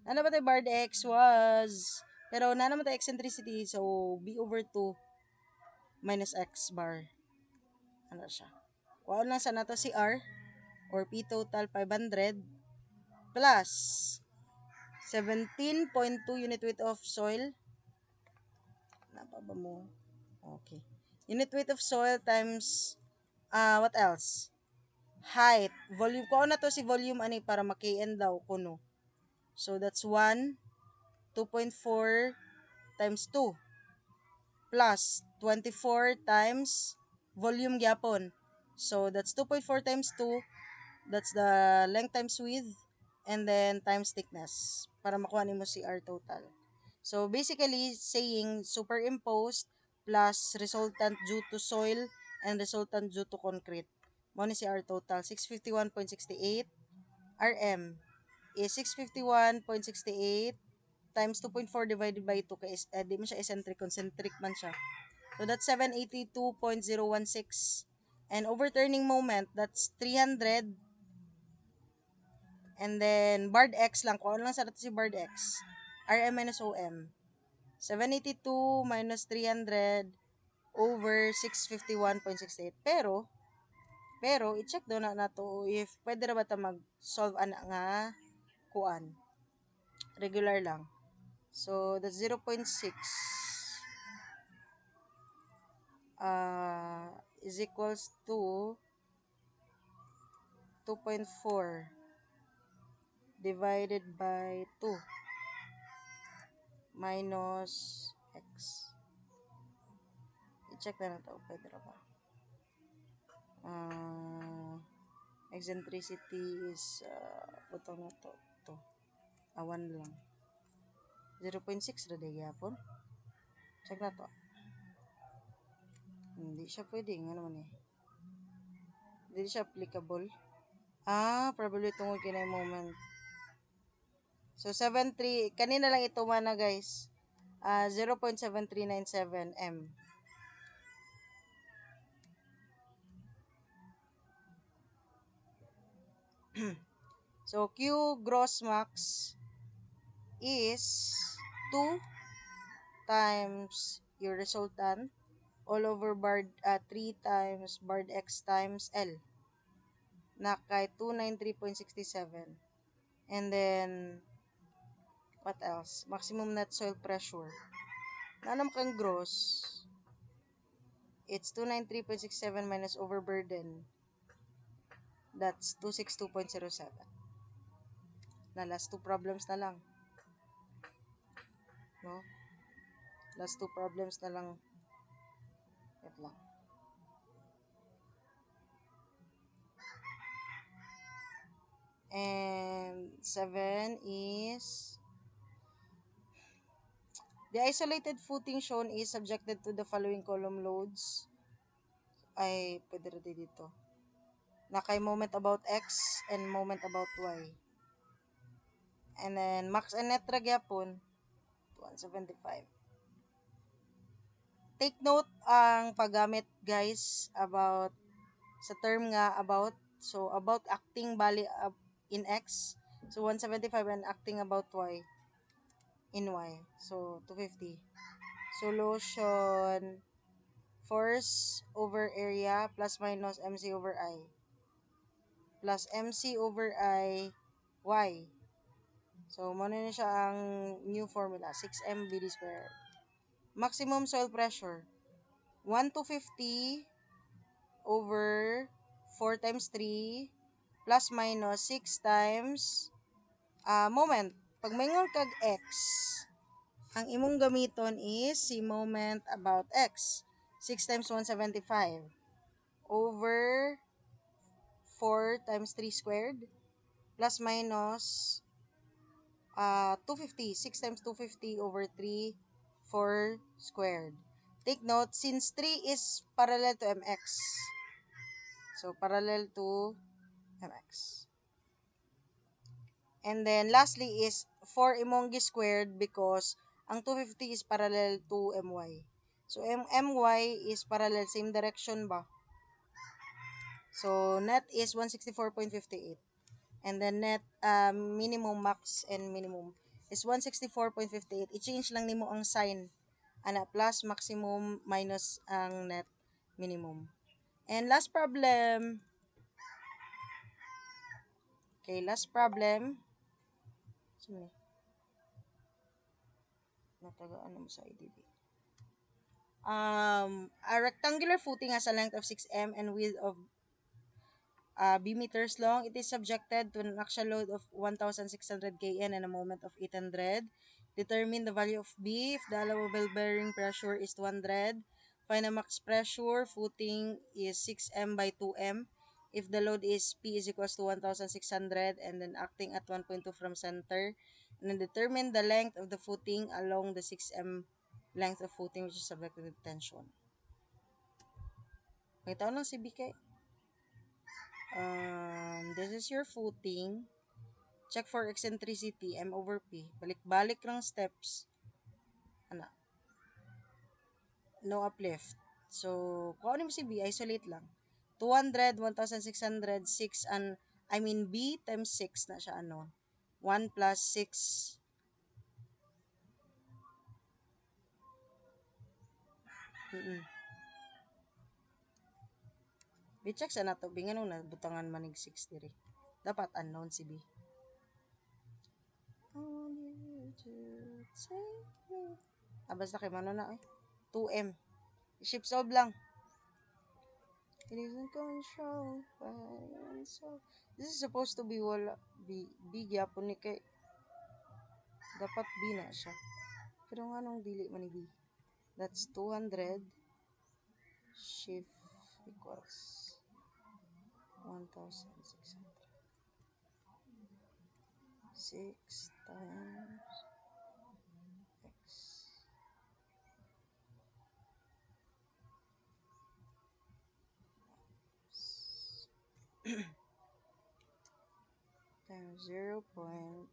Ano ba tayo bar X was, pero na naman tayo eccentricity, so B over 2 minus X bar. Ano siya? Kuhaan lang sa nato si R or P total 500 plus 17.2 unit weight of soil. Napa ba mo? Okay. Unit weight of soil times what else? Height. Volume. Kuhaan na to si volume ani para ma-KN daw kuno. So that's 1, 2.4 times 2 plus 24 times volume gyapon. So that's 2.4 times 2. That's the length times width and then times thickness para makuha nimo si R total. So basically saying superimposed plus resultant due to soil and resultant due to concrete. Mo ni si R total 651.68 RM is 651.68 times 2.4 divided by 2 kay di man siya eccentric, concentric man siya. So that's 782.016 and overturning moment that's 300 and then barred X lang kung ano lang sa si barred X RM minus OM 782 minus 300 over 651.68 pero i-check daw na nato if pwede ra ba ta mag-solve ana nga kuan regular lang. So that's 0.6 is equals to 2.4 divided by 2 minus x. I-check na nato pwede ra ba. Eccentricity is putong na to 1 lang 0.6 ra day yapon. Check na to. Hindi siya pwede nga naman hindi siya applicable. Probably tungod kinay moment. So 73 kanina lang ito mana guys. 0.7397 m. So Q gross max is 2 times your resultant all over bar 3 times barred X times L na kay 293.67 and then what else? Maximum net soil pressure. Nanam kang gross. It's 293.67 minus overburden. That's 262.07. Na last two problems na lang. No? Last two problems na lang. Wait lang. And 7 is the isolated footing shown is subjected to the following column loads. Ay, pwede rin dito. Na kay moment about X and moment about Y. And then, max and net ragyapon, 175. Take note ang paggamit, guys, about, sa term nga about, so about acting bali in X, so 175 and acting about Y in Y, so 250. Solution, force over area plus minus MC over I plus MC over I Y. So, muna na siya ang new formula, 6 MVD squared. Maximum soil pressure, 1 to 50 over 4 times 3 plus minus 6 times moment. Pag mayroon kag X, ang imong gamiton is si moment about X. 6 times 175. over 4 times 3 squared plus minus 250. 6 times 250 over 3, 4 squared. Take note, since 3 is parallel to mx. So, parallel to mx. And then, lastly is 4 imongi squared because ang 250 is parallel to my. So, my is parallel, same direction ba? So, net is 164.58. And then net minimum, max, and minimum is 164.58. I-change lang nimo ang sign. Ana, plus maximum minus ang net minimum. And last problem. Okay, last problem. Sino? Natagaan mo sa IDB. A rectangular footing has a length of 6m and width of b meters long. It is subjected to an axial load of 1,600 kN and a moment of 800. Determine the value of B if the allowable bearing pressure is 200. Find the max pressure. Footing is 6m by 2m. If the load is P is equals to 1,600 and then acting at 1.2 from center. And then determine the length of the footing along the 6m length of footing which is subject to tension. May tao lang si BK. This is your footing. Check for eccentricity, M over P. Balik-balik lang steps. Ano? No uplift. So, kung ano mo si B, isolate lang. 200, 1,600, 6, and B times 6 na siya, 1 plus 6. B-check sa nato. Bingan nung nabutangan manig 6 diri. Dapat unknown si B. Basta kay mano na 2M. Ship solve lang. It isn't control. This is supposed to be wala. B gyapon ni kay. Dapat B na siya. Pero nga nung dili man ni B. That's 200. Shift equals 1,600. 6 times x. Times 0.5.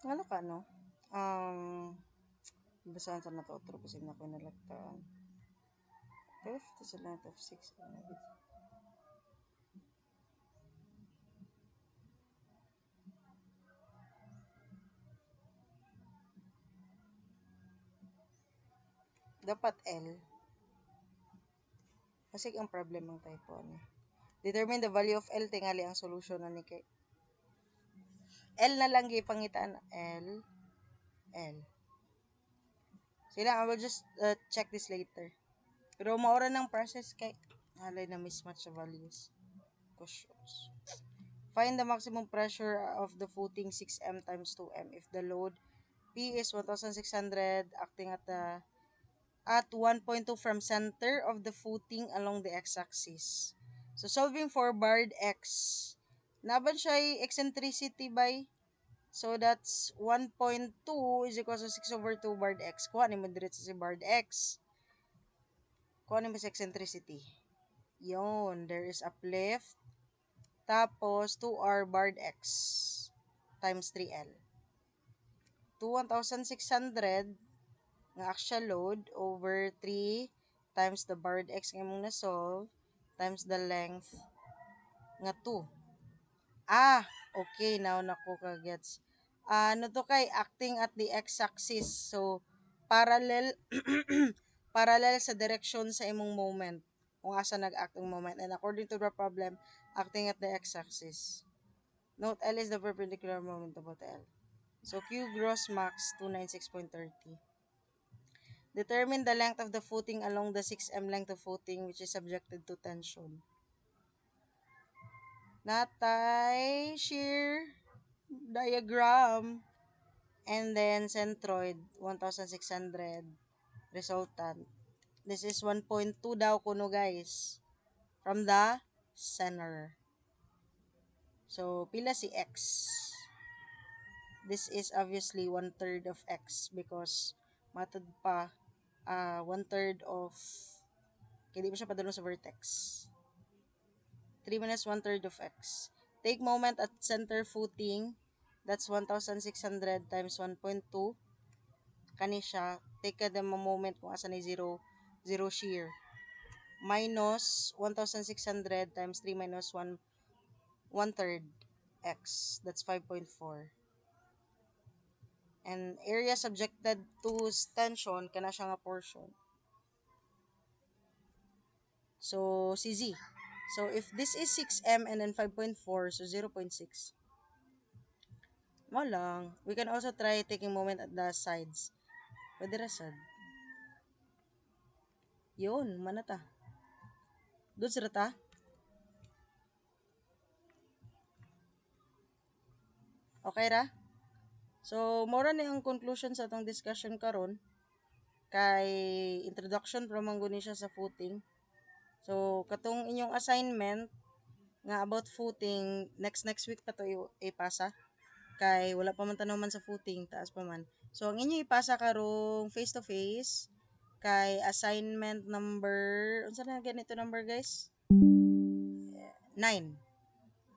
Ano ka, no? Basahan sa nato otro kasi na ko nalagtaan. If it is a length of 6 dapat L. Kasi ang problem ng typo ni. Determine the value of L tingali ang solution na ni kay. L na lang gipangitaan. L. Sila, I will just check this later. Pero maura ng process kay halay na mismatch sa values. Questions. Find the maximum pressure of the footing 6m times 2m if the load P is 1,600 acting at 1.2 from center of the footing along the x-axis. So solving for barred x. Naban siya eccentricity by. So that's 1.2 is equals to 6 over 2 barred x. Kuha ni mo diretso si barred x. Kuha ni mo si eccentricity. Yon, there is uplift. Tapos 2r barred x times 3l. To 1,600 nga axial load over 3 times the barred x nga mong na-solve times the length nga 2. Okay, now nako kagets. Ano to kay acting at the x-axis. So, parallel parallel sa direction sa imong moment. Kung asa nag-act ang moment. And according to the problem, acting at the x-axis. Note L is the perpendicular moment about L. So Q gross max 296.30. Determine the length of the footing along the 6M length of footing which is subjected to tension. Natay shear diagram, and then centroid 1,600 resultant. This is 1.2 daw kuno guys from the center. So pila si x. This is obviously 1/3 of x because matod pa 1/3 of kaya di mo siya padulong sa vertex. 3 minus 1/3 of x. Take moment at center footing. That's 1,600 times 1.2. Kani siya. Take the moment kung asa ni 0 shear. Minus 1,600 times 3 minus 1/3 x. That's 5.4. And area subjected to tension, kana siya nga portion. So, si Z. So, if this is 6M and then 5.4, so 0.6. Mo lang. We can also try taking moment at the sides. Pwede ra sad. Yun, manata. Goods ra ta? Okay ra? So, mora ni ang conclusion sa atong discussion karon kay introduction from mangguni siya sa footing. So, katong inyong assignment nga about footing, next week pa to ipasa. Kay wala pa man tanuman sa footing, taas pa man. So, ang inyo ipasa karong face to face kay assignment number, unsa na ganito number guys? 9.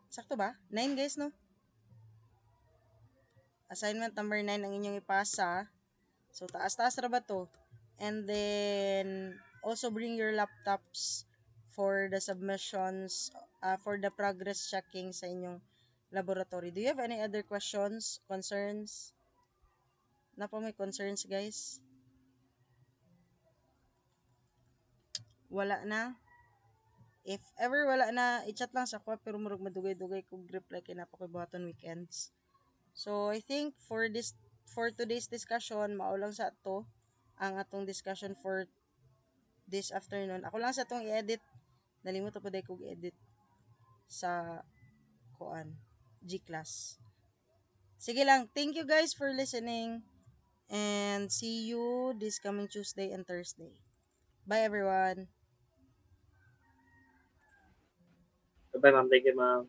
Sakto ba? 9 guys, no? Assignment number 9 ang inyong ipasa. So, taas-taas ra ba to? And then, also bring your laptops for the submissions, for the progress checking sa inyong laboratory. Do you have any other questions, concerns? Na po may concerns, guys? Wala na? If ever wala na, i-chat lang sa ko, pero murag madugay-dugay kung reply kay na po kay buhaton weekends. So, I think for today's discussion, maulang sa ato ang atong discussion for this afternoon. Ako lang sa atong i-edit. Nalimot pa dahil kong i-edit sa G-class. Sige lang. Thank you guys for listening. And see you this coming Tuesday and Thursday. Bye everyone. Bye, ma'am. Thank you, ma'am.